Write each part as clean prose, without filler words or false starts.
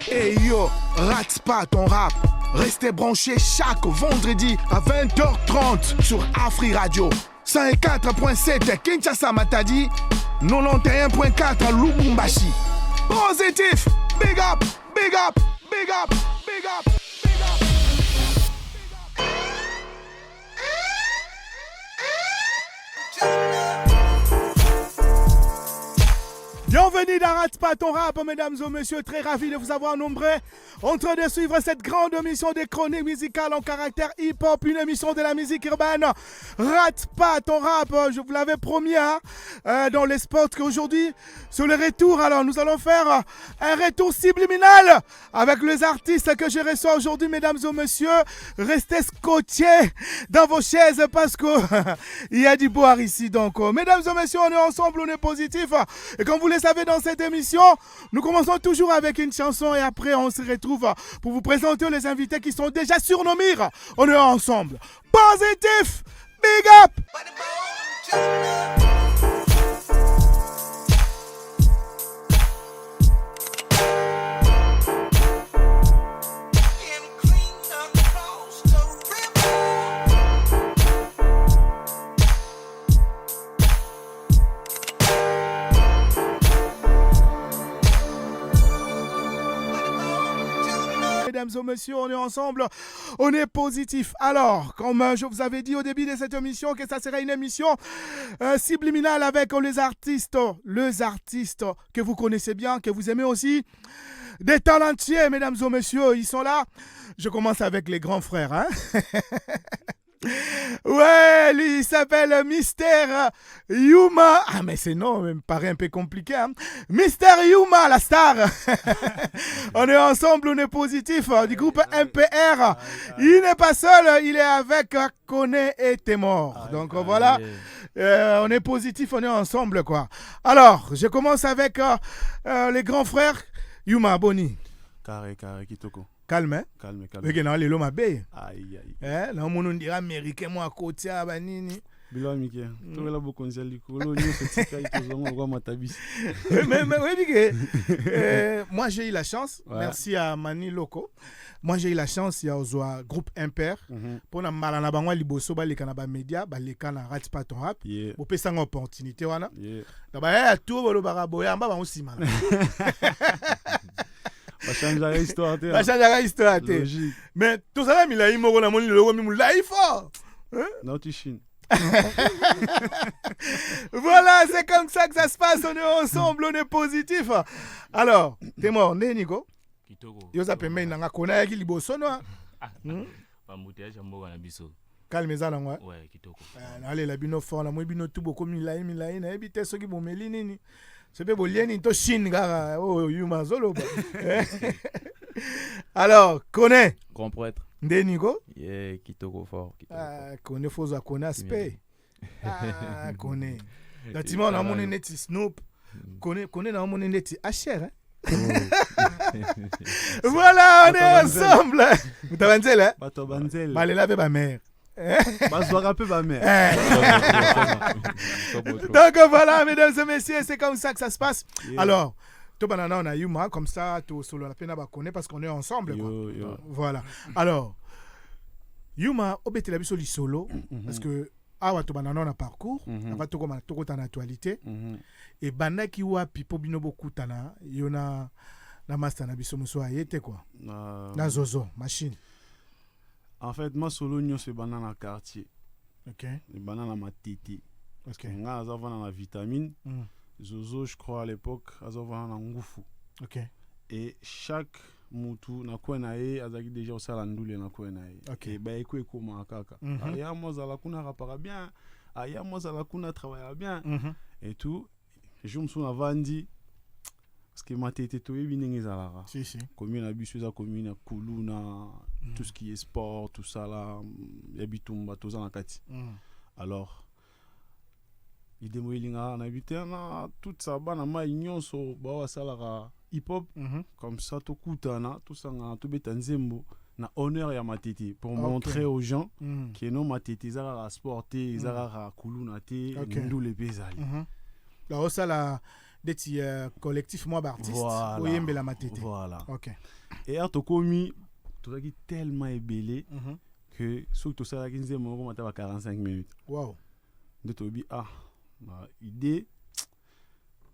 Hey yo, rate pas ton rap. Restez branchés chaque vendredi à 20h30 sur Afri Radio. 104.7 Kinshasa Matadi, 91.4 Lubumbashi. Positif, big up, big up, big up, big up, big up. Bienvenue dans Rate pas ton rap, mesdames et messieurs, très ravi de vous avoir nombreux en train de suivre cette grande émission des chroniques musicales en caractère hip-hop, une émission de la musique urbaine. Rate pas ton rap, je vous l'avais promis dans les spots qu'aujourd'hui, sur le retour, alors nous allons faire un retour subliminal avec les artistes que je reçois aujourd'hui, mesdames et messieurs. Restez scotchés dans vos chaises parce que il y a du boire ici. Donc, mesdames et messieurs, on est ensemble, on est positif. Et comme vous le savez, dans cette émission, nous commençons toujours avec une chanson et après on se retrouve pour vous présenter les invités qui sont déjà sur nos murs. On est ensemble. Positif, big up. Mesdames et messieurs, on est ensemble, on est positif. Alors, comme je vous avais dit au début de cette émission, que ça serait une émission subliminale avec les artistes que vous connaissez bien, que vous aimez aussi. Des talentueux, mesdames et messieurs, ils sont là. Je commence avec les grands frères, hein. Ouais, lui, il s'appelle Mister Yuma. Ah, mais c'est non, il me paraît un peu compliqué, hein. Mister Yuma, la star. On est ensemble, on est positif. Du groupe MPR. Il n'est pas seul, il est avec Kone et Témor. Donc voilà, on est positif, on est ensemble, quoi. Alors, je commence avec les grands frères. Yuma, Boni. Carré, Kitoko. Calme, hein? Calme. Mais que non, les lots m'abeille. Aïe. Là, on dirait américain, moi, à côté, à Banini. Bilo Mickey, tu veux la beaucoup de l'icolo, nous, c'est ce qu'ils ont encore ma tabis. Mais oui, moi, j'ai eu la chance, merci à Mani Loco. Moi, j'ai eu la chance, il y a un groupe Imper. Pour la malana bangwa liboso ba leka na ba media ba leka na Rate pas ton rap. Bo pesa nga opportunité wana. D'aba tout bolo baraboya mba ba osima. Va changer la histoire. Logique. Mais tout ça, il a eu mon ami le logo, il l'a eu fort. Non, tu chines. Voilà, c'est comme ça que ça se passe. On est ensemble, on est positif. Alors, t'es mort, né, Nico? Yo ça peut même n'a kona qui liboso no. Ba mutia jambo na biso. Calme ça là moi. Ouais, kitoko. Allez la bino fort la moi bino tout beaucoup milai na ebite soki bomeli nini. C'est pas bolien to Chine gara oh Yuma Zolo. Alors, connais grand prêtre. Ndenigo? Yeah, Kitoko fort. Ah, connais faut à connais aspect. Ah, connais. La timon na mon neti Snoop. Connais na mon neti HR hein. Voilà, on est ensemble. Vous t'avanzez hein? Bato banzel. Bah les laver ma mère. Bah se un peu ma mère. Donc voilà, mesdames et messieurs, c'est comme ça que ça se passe. Alors, tout banana on a Yuma comme ça, tout solo la peine à connaître parce qu'on est ensemble. Quoi. Voilà. Alors, Yuma obété la biso li solo parce que awa to banana on a parcours, va to comme to en actualité et banaki wa pipo bino beaucoup tana, yona na master na biso muso ayete quoi. Na zozo machine. En fait, moi solo nyo c'est banana na quartier. OK. Les bananes à ma titi. Parce que nga azava na vitamine. Zozo je crois à l'époque azava na ngufu. OK. Et chaque mutu na kwena ye azaki déjà osala ndule na kwena ye. OK. Ba eko ma kaka. Aya moza la kuna rapara bien. Aya moza la kuna travailla bien. Et tout. Je me suis avandi parce que ma tête to yebi ndenge ezalaka. Si. Commune à biso za commune à Kuluna, tout ce qui est sport, tout ça là, yabitumba tout ça na kati. Alors idée moilinga na habité na tout ça bana ma nyonso ba wasala hip hop comme ça to kutana tout ça na to beta nzembo na honneur ya matete pour montrer aux gens que non matete zara sporter zara kuluna te ndule bezali. La osala Deti collectif moi artiste. Voilà. Oyembe la matete. Voilà. Ok. Et à Tokomi, tout ça qui tellement ébélé Mhm. que sur tout ça, qui nous avons 45 minutes. Wow. De Tobi, idée.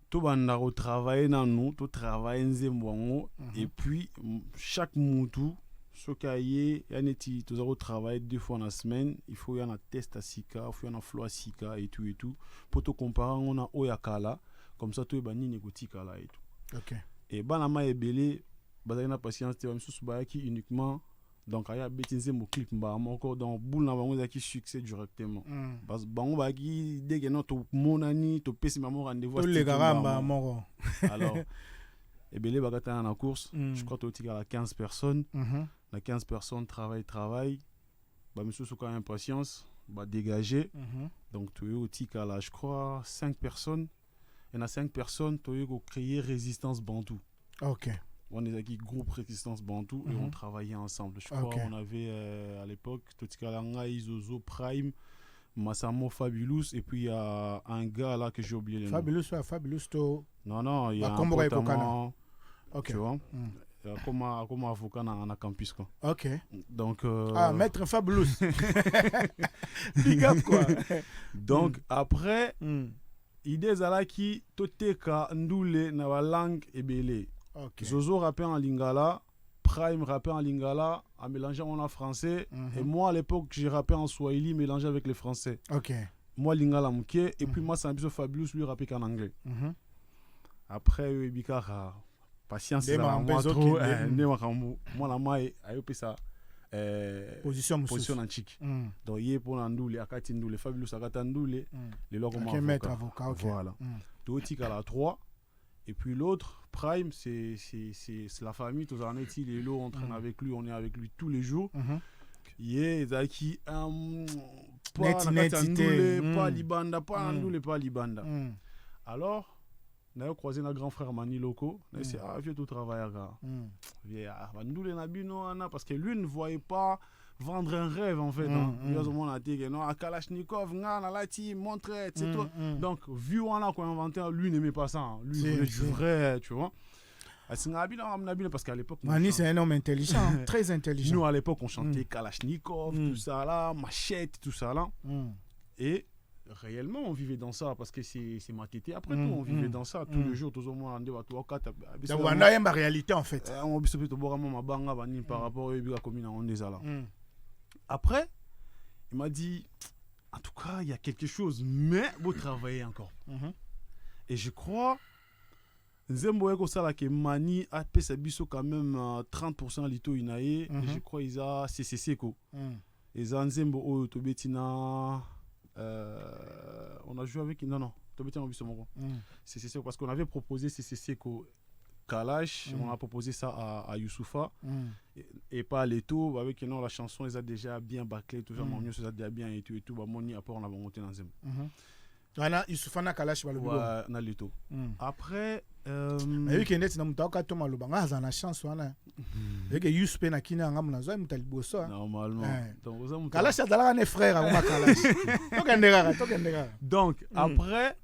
Tout le travailler dans nous, tout travailler nzembo et puis chaque moutou, ce cahier, il y a tout travailler 2 fois dans la semaine, il faut y avoir un test à Sika, il faut y avoir un flow à Sika et tout pour te comparer on a Oyakala comme ça tout est bani négotika là et tout. Ok. Et banama est belé, bazana patience te sous qui uniquement donc il y a betinze mo clip mba encore dans boule na bango qui succès directement parce bango ba qui dès que notre monani to pesi maman rendez-vous tous les garamba moro alors et belé bagata na course je crois que tu as 15 personnes la 15 personnes travaillent bah monsieur sous quand même patience bah dégager donc tu es au tika là je crois 5 personnes et na 5 personnes tu es créer résistance bantou. OK. On est avec groupe Résistance Bantou et on travaillait ensemble. Je crois qu'on avait à l'époque Totikalanga, Izozo, Prime, Massamo, Fabulous et puis il y a un gars là que j'ai oublié le nom. Fabulous to. Non, il y a un pote à moi. Ok. Tu vois comme avocat dans le campus quoi. Ok. Donc maître Fabulous. Big up quoi. Donc après idée zala qui toteka ndule na la langue ebele. Okay. Zozo rappait en lingala, Prime rappait en lingala, en mélangeant en français. Et moi, à l'époque, j'ai rappé en swahili, mélangé avec les français. Ok. Moi, lingala mouké. Et puis, moi, c'est un peu Fabulous, lui, rappait qu'en anglais. Après, Ebika, patience, c'est moi trop. Moi, la maille, ayope ça. Position en chic. Donc, il est pour l'andoule, akati ndoule, Fabulous, akati ndoule. Les logs comme avocat. Voilà. Tout est à la 3. Et puis l'autre, Prime, c'est la famille, tous en est il est là, on traîne avec lui, on est avec lui tous les jours. Il est Zaki, pas Libanda, pas Andoule, pas Libanda. Alors, on a croisé notre grand frère Mani Loco, on a dit, viens tout travailler, viens, Andoule Nabino, parce que lui ne voyait pas vendre un rêve en fait. À Kalachnikov, montrer, c'est tout. Donc, vu qu'on a inventé, lui n'aimait pas ça. Lui, il voulait du vrai, tu vois. Parce qu'à l'époque. Mani, c'est un homme intelligent, très intelligent. Nous, à l'époque, on chantait Kalachnikov, tout ça là, Machette, tout ça là. Et réellement, on vivait dans ça parce que c'est ma tété. Après tout, on vivait dans ça tous les jours, tous au moins, on a une réalité en fait. On par rapport à la commune, on est là. Après, il m'a dit, en tout cas, il y a quelque chose, mais vous travaillez encore. Et je crois, Zemboeko Sala que Mani a payé quand même 30% lito inae, et je crois qu'ils ont CCC ko. Ils ont Zembo o Tobetina, on a joué avec non Tobetina au Bissomoko. CCC parce qu'on avait proposé CCC ko. Kalash, on a proposé ça à Youssoufa et pas les taux avec la chanson ils ont déjà bien bâclé tout ça mon mieux ça déjà bien et tout moni après on a monté dans Zem. Voilà Youssoufa na Kalash ba lobi na les taux. Après mais qui net na mutaka to maloba nga na chance wana. Et que Youssoufa na kina ngam na zo mutaliboso. Normalement. Donc Kalash adala ne frère à Kalash. Tokendera. Donc après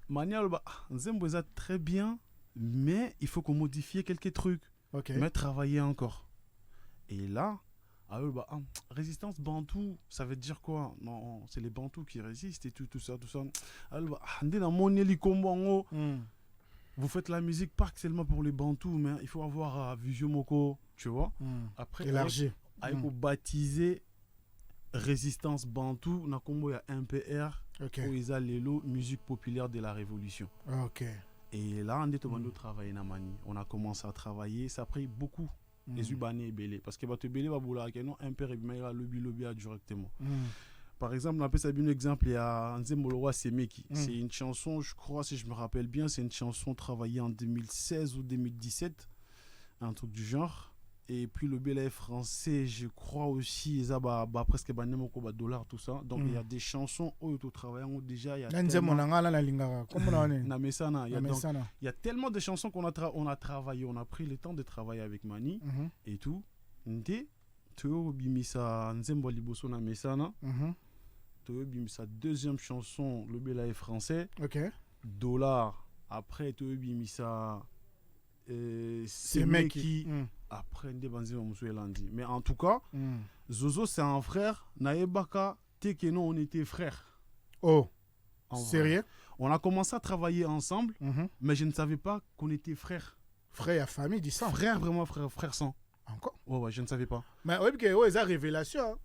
Mania Zembo ça très bien. Mais il faut qu'on modifie quelques trucs. Mais travailler encore. Et là, résistance bantou, ça veut dire quoi? Non, c'est les bantous qui résistent et tout ça. Vous faites la musique pas seulement pour les bantous, mais il faut avoir Visio Moko, tu vois. Après, élargi. Il faut baptiser résistance bantou, il y a MPR, où ils ont les lots musique populaire de la révolution. Et là, on est travailler na Mani. On a commencé à travailler. Ça a pris beaucoup. Les Ubanais et Belé. Parce que tu Belé va vouloir un père et lobby directement. Par exemple, on appelle ça un exemple. Il y a Nzemboloroa Semeki. C'est une chanson, je crois, si je me rappelle bien, c'est une chanson travaillée en 2016 ou 2017. Un truc du genre. Et puis le Belé français, je crois aussi, ils ont presque $, tout ça. Donc il y a des chansons où ils travaillent déjà. Il y a tellement de chansons qu'on a travaillé. On a pris le temps de travailler avec Mani et tout. Nde, Toyo Bimisa Nzembo Liboso na Mesana. Toyo Bimisa deuxième chanson, le Belé français. $, après tu bimisa c'est mec qui après nde banzima musu elandi. Mais en tout cas, Zozo c'est un frère, naebaka tekeno on était frères. Oh. En Sérieux? On a commencé à travailler ensemble, mais je ne savais pas qu'on était frères. Frère à famille, dis ça. Frère, vraiment frère sang. Encore? Ouais, je ne savais pas. Mais oui, parce que ils ont révélation, hein.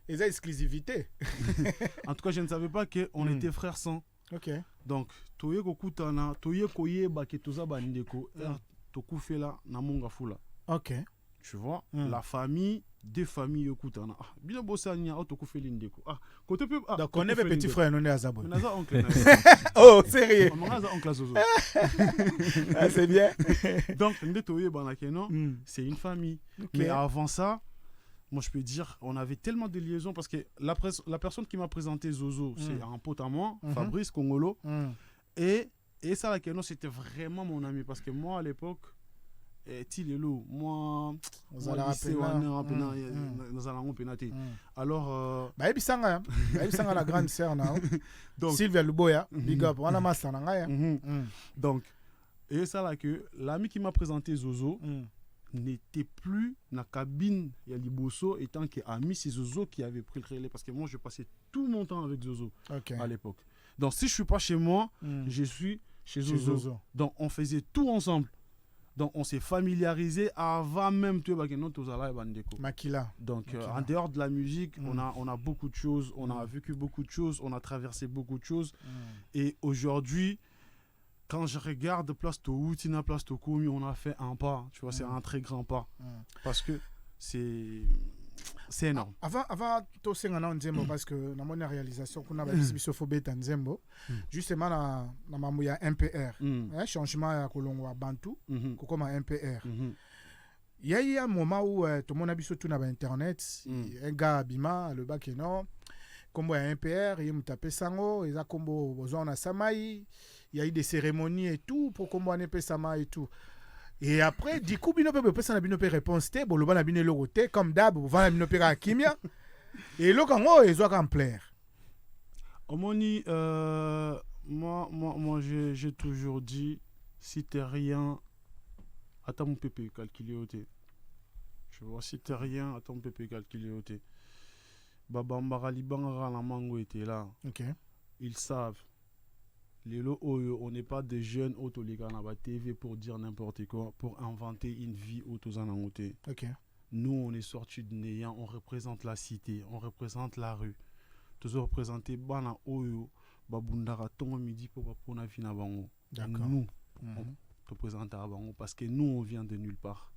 Ils ont exclusivité. En tout cas, je ne savais pas qu'on était frères sang. Ok. Donc, toye kokutana, toye koye bake toza bandeko, tokufela na monga fula. Ok. Tu vois, la famille, des familles okutana. Ah, bien bossa nya tokufeli ndeko. Ah, côté peu. Donc on est petit frère, on est à Zabon. Naza oncle. Oh, sérieux? On a oncle Zozo. Ah, c'est bien. Donc, ndetoye banakeno, c'est une famille. Okay. Mais avant ça, moi je peux dire, on avait tellement de liaisons parce que la personne qui m'a présenté Zozo, c'est un pote à moi, Fabrice Congolo. Et ça, la Keno, c'était vraiment mon ami parce que moi à l'époque, moi, alors, la grande sœur, Sylvia Luboya, big up, on a ma sœur. Donc, et ça là que l'ami qui m'a présenté Zozo n'était plus dans la cabine il y a Liboso étant qu'ami c'est Zozo qui avait pris le relais parce que moi je passais tout mon temps avec Zozo à l'époque. Donc si je suis pas chez moi, je suis chez Zozo. Donc on faisait tout ensemble. Donc on s'est familiarisé avant même tout Makila. Donc en dehors de la musique, on a beaucoup de choses, on a vécu beaucoup de choses, on a traversé beaucoup de choses. Et aujourd'hui, quand je regarde Place Toutina, Place Toukoumi, on a fait un pas, tu vois, c'est un très grand pas. Parce que c'est énorme. Avant tout ça, parce que dans mon réalisation, on a bisophobie en Zembo, justement, dans ma MPR, changement à Kolongwa Bantu, comme MPR. Il y a eu un moment où tout le monde a vu sur Internet, un gars Abima, le bac non, comme un MPR, il m'a tapé sango, il a combo besoin de Samaï, il y a eu des cérémonies et tout pour combo un Sama et tout. Et après, du coup, bino peut personne bino peut réponse te, bon le ban bino logoté comme d'hab, vend bino peut à kimia. Et là quand ils ont qu'en plaire. Omoni moi j'ai toujours dit si t'es rien attends mon pépé calculer au thé. Tu vois si t'es rien attends mon pépé calculer au thé. Baba Mbarali Bangara la mango était là. OK. Ils savent. On n'est pas des jeunes autoligas à la TV pour dire n'importe quoi, pour inventer une vie autosanangoté. Ok. Nous, on est sortis de néant, on représente la cité, on représente la rue. Tous représenter Bana Oyo, Babundara, Tongo Midi pour la vie na bango. Nous, on représente à bango parce que nous, on vient de nulle part.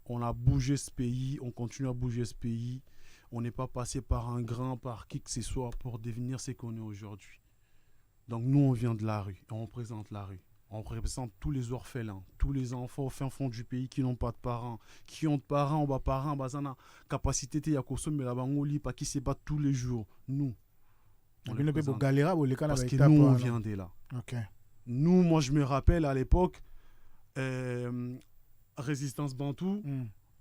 On a bougé ce pays, on continue à bouger ce pays. On n'est pas passé par un grand, par qui que ce soit pour devenir ce qu'on est aujourd'hui. Donc nous, on vient de la rue, et on représente la rue. On représente tous les orphelins, tous les enfants au fin fond du pays qui n'ont pas de parents, qui ont de parents, ou parents, basana capacité de consommer la bangoli, pas qui se battent tous les jours. Nous, on les représente. Parce que nous, on vient de là. Okay. Nous, moi, je me rappelle à l'époque, Résistance Bantou,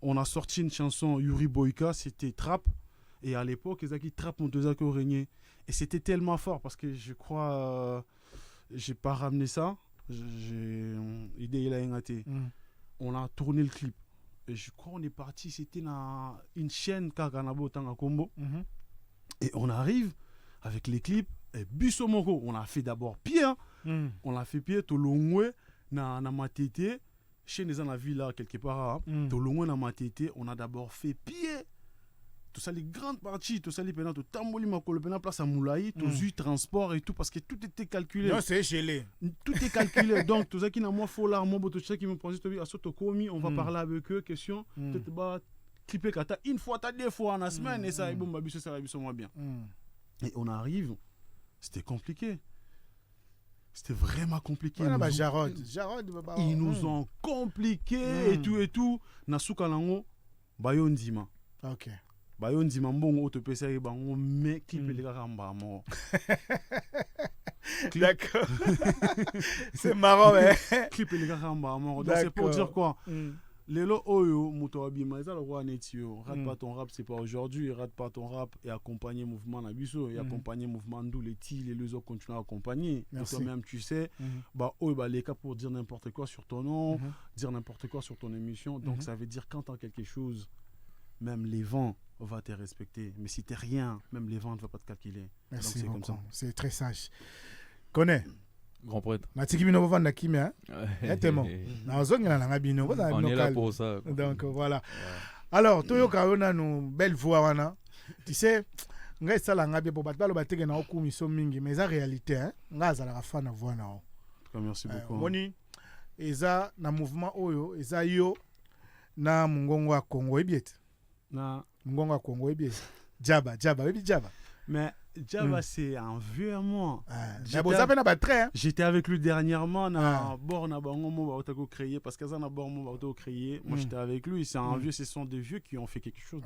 on a sorti une chanson Yuri Boyka, c'était Trap. Et à l'époque, ils ont dit Trap, mon deux accords régné. Et c'était tellement fort parce que je crois, j'ai pas ramené ça. Idée il a ingaté. On a tourné le clip. Et je crois on est parti, c'était dans une chaîne Kaganabo Tanga Combo. Et on arrive avec les clips. Et Bissomoko, on a fait d'abord pied. On a fait pied, Tolongwe, na Matete. Chez les gens la ville là, quelque part. Tolongwe, na Matete, on a d'abord fait pied. Tout ça, les grandes parties, tout ça, les pénats, tout Tamboli, Makolo, pénat, place à Moulaï, tout eu transport et tout, parce que tout était calculé. Non, c'est gelé. Tout est calculé. Donc, tout ça qui n'a moi, faut là, moi, tout ça qui me pense, à Sotokomi, on va parler avec eux, question, peut-être, bah, clipper kata, une fois, t'as deux fois en la semaine, et ça, et bon, bah, ça va moins bien. Et on arrive, c'était compliqué. C'était vraiment compliqué. Ouais, bah, Jarod, ils nous ont compliqué et tout. Nasuka Lango, Bayon Dima. Ok. Bayon Dima, bon, autopesa, mais clip les gars, mort. D'accord. C'est marrant, mais. Clip les gars, mort. Donc, c'est pour dire quoi Lelo Oyo, Mouto Abima, ça le roi Netio. Rate pas ton rap, c'est pas aujourd'hui. Rate pas ton rap et accompagner mouvement Nabiso. Et accompagner mouvement Ndou, les autres continuent à accompagner. Et toi-même, tu sais, bah, Oyo, bah, les cas pour dire n'importe quoi sur ton nom, dire n'importe quoi sur ton émission. Donc, ça veut dire quand t'as quelque chose, même les vents vont te respecter. Mais si t'es rien, même les vents ne vont pas te calculer. Merci. Donc, c'est comme ça. C'est très sage. Connais. Grand prêtre. Natiki bino bovanda kimia. Tellement. On est là pour ça. Donc voilà. Alors, Toyoka on a une belle voix wana. Tu sais, ngai sala ngabi po batalo bateke na okumi so mingi, mais ça réalité hein. Nga za la fa na voix na. Merci beaucoup. Moni eza na mouvement oyo, eza yo na mungongo wa Congo ebiet. Na mungongo wa Congo ebiet. Jaba, ebi Jaba. Mais Java, c'est un vieux à moi. J'étais avec lui dernièrement. Na créé parce que ça n'a créé. Moi, j'étais avec lui. C'est un vieux. Ce sont des vieux qui ont fait quelque chose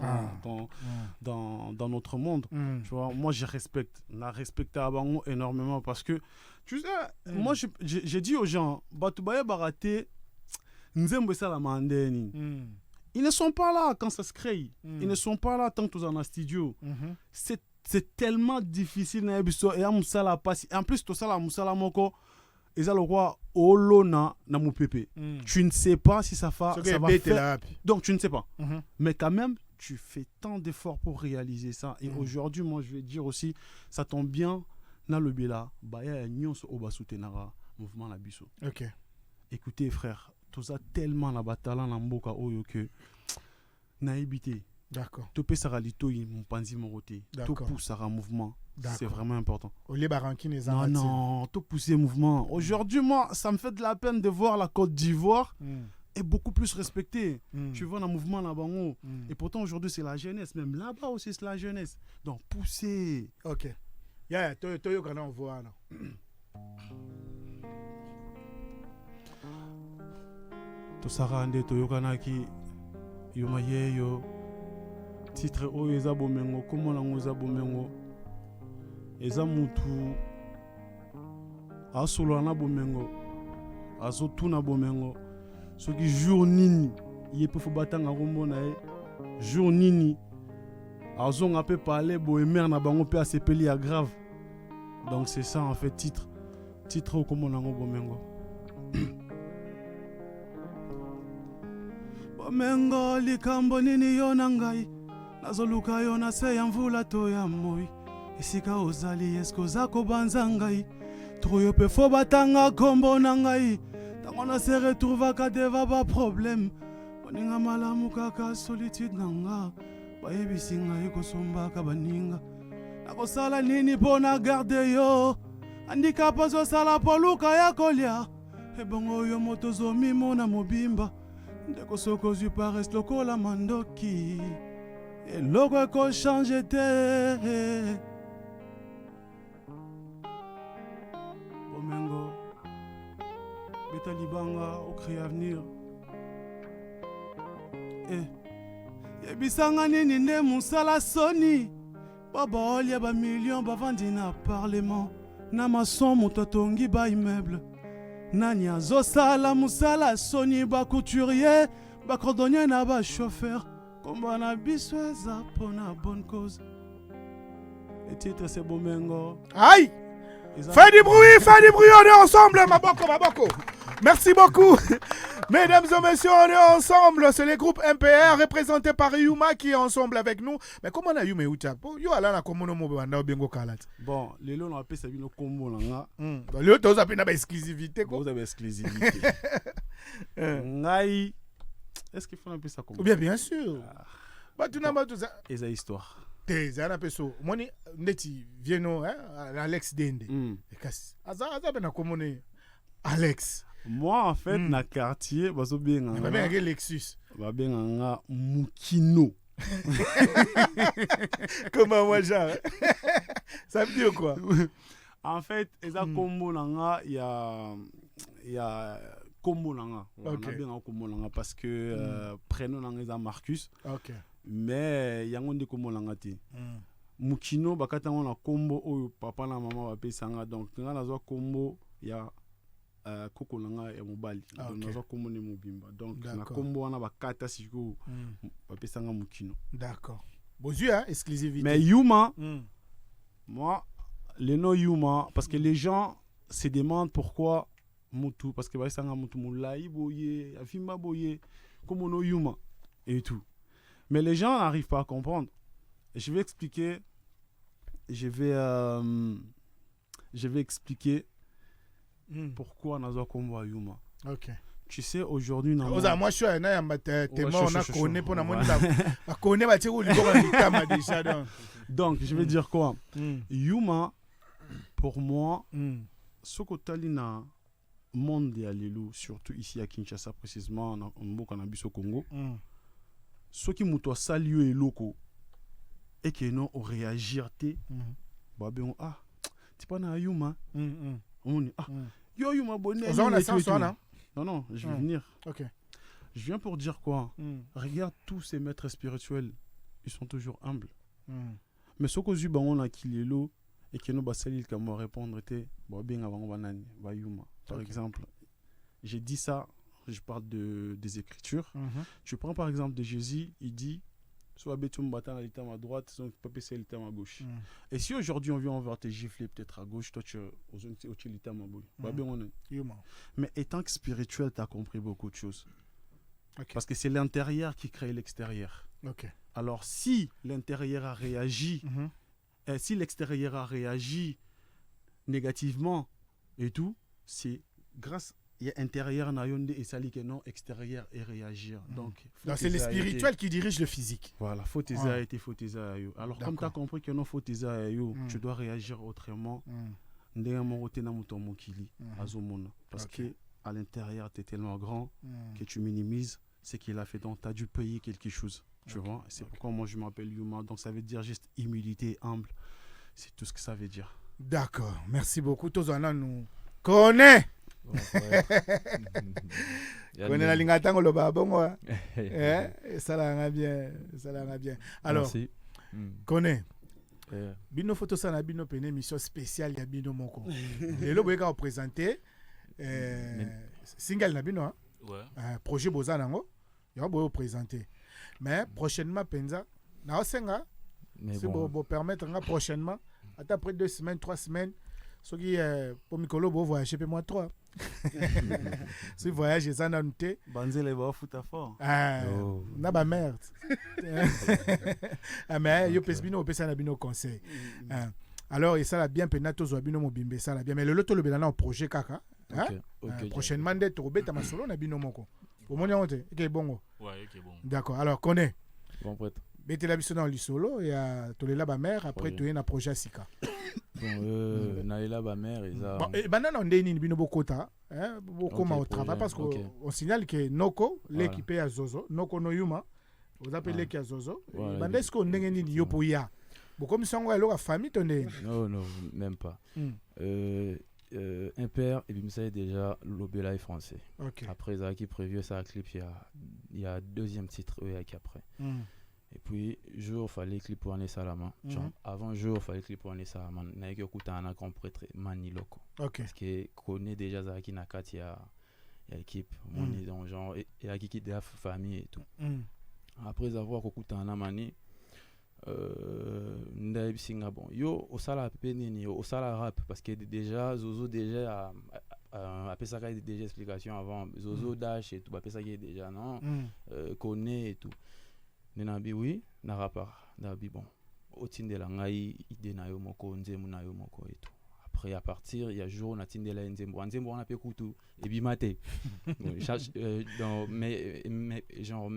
dans notre monde. Tu vois, moi, je respecte. On a respecté Abango énormément parce que, tu sais, moi, j'ai dit aux gens, Batoubaye Baraté, Nzembe Salamandeni. Ils ne sont pas là quand ça se crée. Ils ne sont pas là tant que tu es dans un studio. C'est tellement difficile na ebiso et amusala passe en plus tout ça la musala moko eza le roi olona na mupepe. Tu ne sais pas si ça va faire. Donc tu ne sais pas. Mais quand même tu fais tant d'efforts pour réaliser ça et aujourd'hui moi je vais dire aussi ça tombe bien na le bila baya nyonso obasutenara mouvement la biso. OK. Écoutez frère, tout ça tellement la bataille na mboka oyo que na ebité. D'accord. Topé Saralito, mon panzi moroté. Tout pousse à un mouvement. C'est vraiment important. Non, tout pousser mouvement. Aujourd'hui, moi, ça me fait de la peine de voir la Côte d'Ivoire est beaucoup plus respectée. Tu vois, dans le mouvement là-bas. Et pourtant, aujourd'hui, c'est la jeunesse. Même là-bas aussi, c'est la jeunesse. Donc, pousser. Ok. Yeah, Toyo, quand on voit là. Tout ça, rende Toyo Kanaki. Yo. Titre oyo eza bomengo komona ngo eza bomengo eza mutu asolo na bomengo azotuna bomengo soki jour nini yepe fo batanga kombo na ye jour nini azonga pe parler boemer na bango pe asepeli ya grave. Donc c'est ça en fait titre o komona ngo bomengo bomengo likambo nini yo na ngai nazoluka yo na se ya mvula to ya moi esika ozali esko zako banza ngai troyo pe fo batanga kombo na ngai tango na se retrouvaka deva ba problème baninga malamu kaka solitude na nga bayebisi ngai kosombaka baninga nakosala nini mpo na garde yo handicap azosala po luka ya kolia ebongo yo moto zomimona mobimba ndeko soko ozwi pares lokola mandoki eloko ekochange te bomengo beta libanga ocrée avenir yebisanga nini nde mosala soni babaolia bamillion bavandi na parlement na mason moto atongi baimmeuble nani azosala mosala soni bacouturier bacordonnier na bachauffeur komba na biso eza pona bonne cause. Le titre c'est bomengo. Aïe, fais du bruit, on est ensemble, Maboko. Merci beaucoup. Mesdames et messieurs, on est ensemble. C'est le groupe MPR représenté par Yuma qui est ensemble avec nous. Mais comment on a Yuma Uta? Yo ala na komono mo banda bengo kalat. Bon, les lots on appelle ça bino combo langa. Le to za pena ba exclusivité quoi. Vous avez exclusivité. Ngai. Est-ce qu'il faut appeler ça comme bien sûr. Bah tu n'as pas tout ça. Et ça histoire. T'es un peu so. Moni neti vieno hein Alex Dende. Et kasi. Aza bena komone Alex. Moi en fait na quartier bazo benga. Ba benga Lexus. Ba benga nga Mukino. Comment moi genre? Ça veut dire quoi? En fait, eza combo nanga il y a combo nanga. On a bien combo nanga parce que prénom nanga eza Marcus. OK. Mais yango nde combo nanga ti. Mukino bakata on a combo oyo papa na maman ba pesanga donc nga nazo combo ya koko nanga ya mobali naza kombo ne mobimba donc na D'accord. kombo wana bakata siko bapesanga mokino. D'accord. Bozui, hein, exclusivité. Mais Yuma, moi, le nom Yuma, parce que les gens se demandent pourquoi Moutou, parce que Baïsanga Moutou Moulaï Boye, Afima Boye, comme on a Yuma et tout. Mais les gens n'arrivent pas à comprendre. Et je vais expliquer, je vais expliquer pourquoi Nazo Kombo Yuma. Ok. Tu sais, aujourd'hui, moi je suis un témoin, on a connu pour la monnaie. On connaît ma théorie, donc, je vais dire quoi? Yuma, pour moi, ce que tu as dans le monde de Alelu, surtout ici à Kinshasa, précisément, au Congo, ce qui m'a salué et loco, et que non, on réagir, ah, tu pas na Yuma, on dit, ah, yo Yuma bonnet. Non, je vais venir. Ok. Je viens pour dire quoi? Regarde tous ces maîtres spirituels, ils sont toujours humbles. Mais ce que on a Kilelo et que nous basali comme répondre était bien avant banane Yuma. Par exemple, j'ai dit ça, je parle des écritures. Tu prends par exemple de Jésus, il dit soit betum battant à l'état à droite, soit pas passer l'état à gauche. Et si aujourd'hui on vient te gifler peut-être à gauche, toi tu aux l'état à gauche. Mais étant que spirituel, tu as compris beaucoup de choses. Okay. Parce que c'est l'intérieur qui crée l'extérieur. Okay. Alors si l'intérieur a réagi, si l'extérieur a réagi négativement et tout, c'est grâce à l'intérieur et ça que non extérieur et réagir. Donc c'est le spirituel qui dirige le physique. Voilà, faut tes alors comme tu as compris que non faut tes tu dois réagir autrement. Parce que à l'intérieur tu es tellement grand que tu minimises ce qu'il a fait, donc tu as dû payer quelque chose, tu vois. C'est pourquoi moi je m'appelle Yuma, donc ça veut dire juste humilité, humble, c'est tout ce que ça veut dire. D'accord, merci beaucoup. Tozana nous connaît. Connaît la lingata ngolo babongo. Ça l'a bien, ça l'a bien. Alors, connaît. Bino photo ça na bino pene émission spéciale ya bino moko. Lelo boyeka représenter single na bino projet Bozanango, il va vous présenter. Mais prochainement penza na osenga si vous permettre prochainement après 2 semaines 3 semaines ce qui pour Mikolo bo voyager pe moi 3. Si voyage ça na nté banzele ba futa fort. Na ba merde. Mais yo pesbino pesa na bino conseil. Alors et ça la bien penato zo bino mobimbe ça la bien mais le loto le belana au projet kaka. Prochainement d'être au bêta masolo na bino moko. Pour mon honte, ok bongo. Ouais, ok bon. D'accord. Alors connais. Bon prêtre. Bêta la biso dans le solo et à tolela ba mère après tu es na projet Sika. Bon na ela ba mère isa. Bon et banana on ndeni bino bokota, hein, bokoma au travail parce que on signale que Noko l'équipe à Zozo, Noko no Yuma, vous appelez l'équipe à Zozo. Banda est-ce qu'on ndenge ni yopo ya. Comme ça on a la famille tonné. Non, même pas. Un père et puis ça est déjà l'Obéla est français. Après ça qui prévu ça clip il y a deuxième titre qui après. Et puis jour fallait clip pour aller Salama. Avant jour fallait clip pour aller Salama. Na que kuta na grand prêtre Maniloko. Parce que connaît déjà ça qui na kati ya équipe mon donc genre et qui de la famille et tout. Après avoir kuta na mani ndai bisinga bon yo osala penini osala rap parce que déjà Zozo déjà a fait ça déjà explication avant Zozo dash et tout a fait ça déjà non connaît et tout nenabi oui na rapport nabi bon otinde la ngai ide na yo moko nzemu na yo moko et tout après à partir il y a jour na tinde la nzemu on a pe kutu et bimate mais genre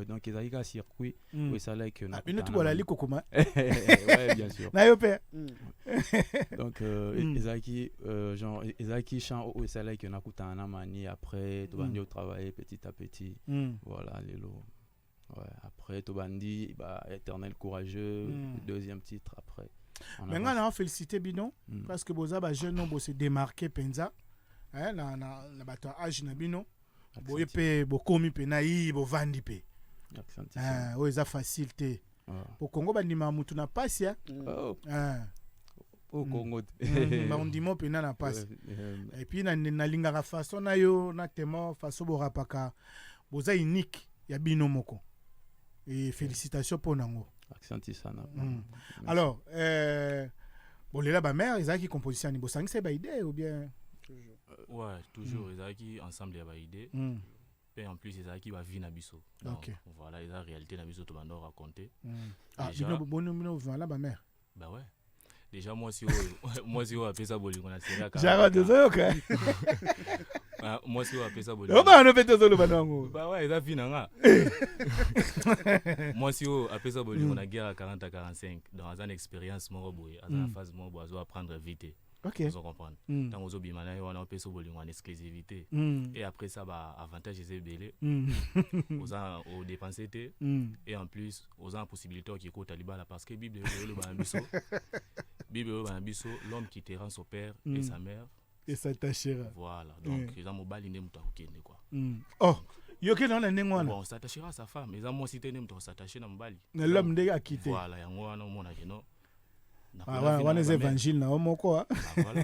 donc ils arrivent à circuit où ça là que na une tout la liko comment ouais bien sûr na yo pe donc Ezaki genre Ezaki chant où ça là que na kutana mani après tu vas au travail petit à petit voilà les lots. Ouais, après Tobandi éternel courageux deuxième titre après maintenant on a félicité Bino parce que boza ba jeune nombre se démarquer penza hein na bato âge na Bino boye pe bokomi pe na yi bo vandi pe o eza facilité au Congo ba ndima mutu na pasia au Congo. On dit moi pena na passe. Et puis na lingaka façon na yo na tellement façon borapaka boza unique ya bino moko. Et félicitations pour nango. Accenti sana. Alors bon là ba mère ils qui composition ni bosang c'est ba idée ou bien ouais, toujours ils qui ensemble ya ba idée. Et en plus ils qui va vivre na biso. Donc voilà, ils a réalité na biso to bando raconter. Déjà bon voilà ba mère. Bah ouais. Déjà moi si on appelle ça bolingo na série aka. J'arrête de ça OK. Moi si on appelle ça bolingo. On va no fait ça le banango. Bah ouais, ils a fini nga. Moi si on appelle ça bolingo na guerre à 40 à 45 dans une expérience mo boy, à la phase mo boy apprendre vite. OK. Vous comprenez. Dans aux bimana on appelle ça bolingo en exclusivité. Et après ça bah avantage c'est belé. Aux a au dépenser et en plus aux a possibilité qui écoute Talibala parce que Bible le bambiso. Bible bambiso l'homme qui te rend son père et sa mère et ça t'achèra. Voilà. Donc ils ont mobile né muta okende quoi. Oh, yoke na ndengwana. Bon, s'attachera à sa femme, ils ont moi cité né muta s'attacher na mbali. L'homme ndega quitté. Voilà, yango wana mona keno. On est évangile na homo quoi. Voilà.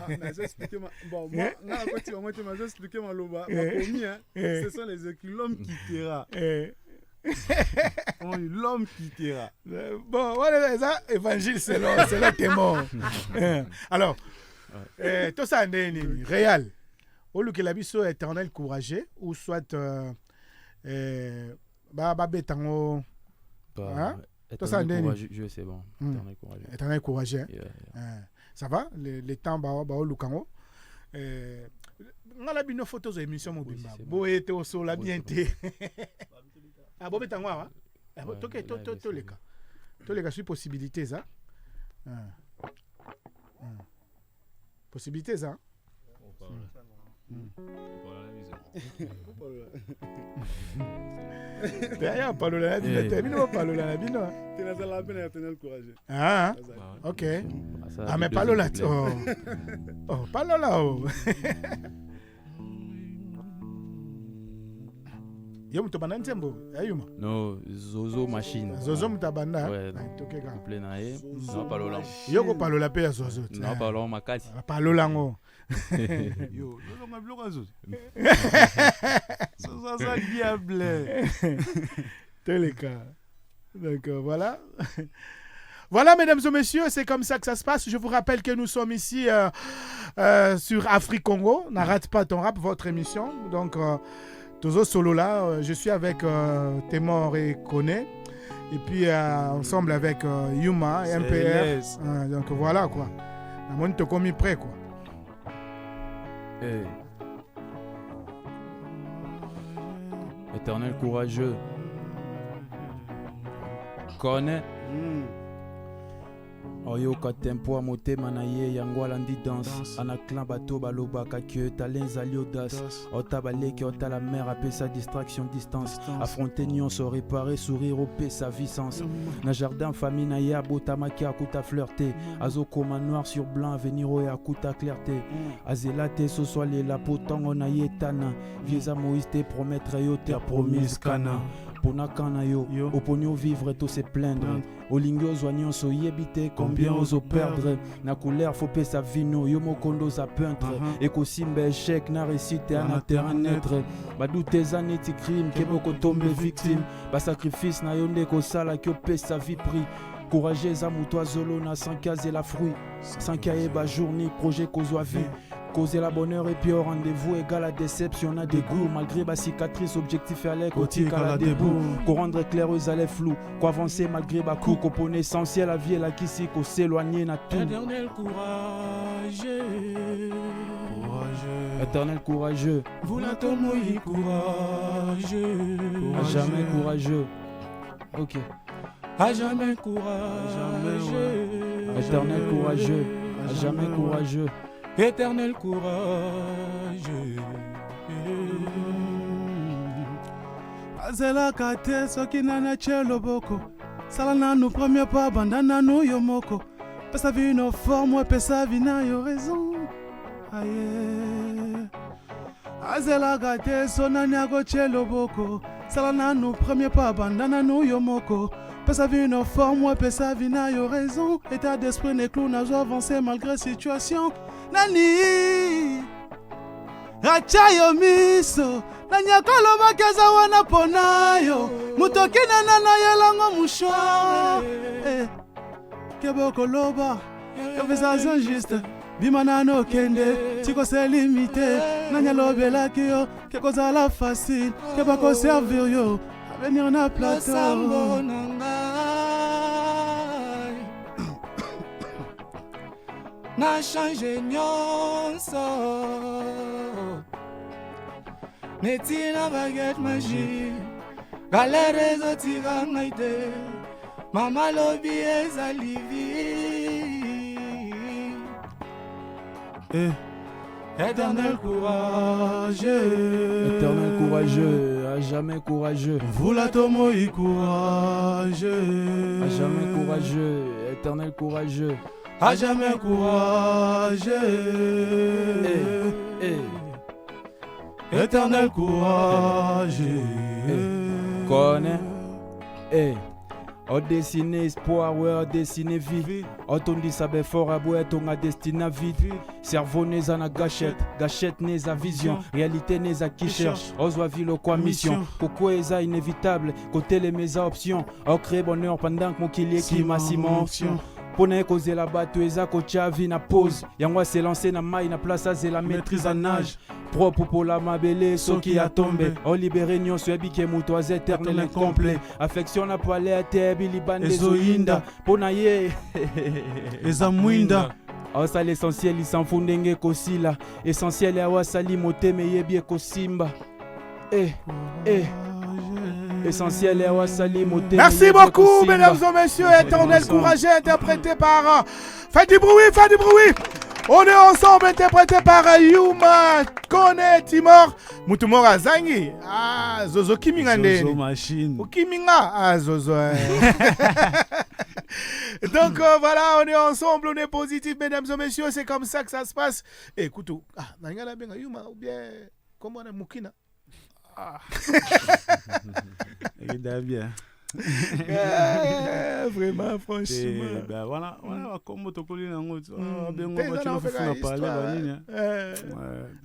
Bon, moi, là, quand on m'a expliqué ma loba, ce sont les écrits l'homme quittera. L'homme quittera. Bon, voilà ça, évangile c'est le témoin. Alors, tout ça est réel. Au lieu que la biso éternel courageux ou soit betango courageux, c'est bon. Éternel courageux. Ça va les temps au lukango. On a bien nos photos de émission mobimba. Bo était au sol la bien té. Ah bon betango hein. Tous les cas sur possibilités ça. Possibilités ça. Derrière, parle la vie, termine parle la vie, non. Tu n'as pas la peine d'être courageux. Ah, ok. Ah, mais parle là. Oh, parle là. Yo mutabana ntembo, ayuma. No, Zozo machine. Zozo mutabana. Ouais. Couple na ye. Non parle là. Yo ko parle la paix Zozo. Non parle makati. Parle là ngo. Yo, lo nga bloka Zozo. Ça diable. Tous les cas. Donc voilà. Voilà, mesdames et messieurs, c'est comme ça que ça se passe. Je vous rappelle que nous sommes ici sur Afrique Congo. N'arrête pas ton rap, votre émission. Donc Tozo Solo là, je suis avec Témor et Koné. Et puis ensemble avec Yuma et MPR. Donc voilà quoi. On te commis prêt quoi. Hey. Éternel courageux. Koné. Oyo katempo motema na ye yango alandi danse anaklan bato baloba kake talents ali audace otabaleki otala mer apesa distraction distance affronter nyonso réparer sourire opesa vicence na jardin famille na ye abotamaki akuta flirter azokoma noir sur blanc avenir oyo akuta clarté azela te so soit lela po ntango na ye etana vieza moïse te promettre yo terre promise kana pona kana yo oponi vivre to se plaindre olingi ozwa nyonso yebi te combien ozo perdre na couleur faut pesa vino yo mokondo za peintre ekosimba échec na réussite na terrain naître badute eza neti crime ke bokotombe victime basacrifice na yo nde kosala ki opesa vie prix courageux eza moto azolo na 100 et la fruit 100 ayeba journée projet kozwa vie causer la bonheur et puis au rendez-vous égale à déception, on a des goûts malgré ma cicatrice, objectif et à l'air, côté à la debout, qu'on rendre éclaireuse à l'air flou, qu'on avancer malgré ma coup, qu'on pone essentiel à vie et la kissi, qu'on s'éloigner na tout. Éternel courageux, éternel courageux, vous la tomoi courageux, à jamais courageux, ok, à jamais courageux, éternel courageux, à jamais courageux. Éternel courageux. Azela kate soki nana chelo boko. Sala nanu premier pas bandana no yomoko. Pesa vi no forme pesa vi na yo raison. Aye. Azela kate sonani ago chelo boko. Sala nanu premier pas bandana no yomoko. Pesa vie une forme, ouais, pesa vie n'a yo raison. État d'esprit n'est clou, n'a pas avancé malgré situation. Nani Rachayo miso Nanya koloba kaza wana ponayo Mutoki nana yelango mushwa Kebo koloba Kefesa son juste Bimana no kende Tiko se limité Nanya lobela kiyo Keko zala facile Keba ko servir yo Avenir na plateau Na change nyonso Neti na baguette magique Galère ezotika ngai te Mama lobi ezali vie Éternel courageux Éternel courageux, à jamais courageux. Vula tomo y courageux À jamais courageux, éternel courageux. À jamais courageux Éternel courageux Connais, au dessiné espoir, ouais, au dessiné vie. Au ton dit ça fort à boire, ton a destiné vide. Cerveau n'est à gâchette, gâchette n'est à vision. Réalité n'est à qui cherche, ose ville au quoi mission. Pourquoi est ça inévitable, côté les mes options. Au créer bonheur pendant que mon qu'il qui m'a option. Pone causer la bateau kocha vie na pause. Yangwa s'est lancé na maille na place c'est la maîtrise à nage. Propre pour la mabele so qui a tombé. O libéré nyon so ebike mutoise éternel incomplet. Affection na poale à terre biliban des oinda. Ponaye Ezamwinda awa ça l'essentiel il s'en fout ndenge kosila. Essentiel awa sali moteme yebi kosimba. Essentiel et Wasali Moté. Merci beaucoup, mesdames et messieurs. Éternel courageux, interprété par. Faites du bruit, faites du bruit. On est ensemble, interprété par Yuma Kone Timor. Mutumor Azangi. Ah, Zozo Kimingande. Zozo Machine. Kiminga. Ah, Zozo. Donc voilà, on est ensemble, on est positif, mesdames et messieurs. C'est comme ça que ça se passe. Écoute, Nangala Benga Yuma ou bien comment on est Mukina. Il est bien. Vraiment, franchement. Ben voilà, comme tu connais un autre. Ben on va te parler.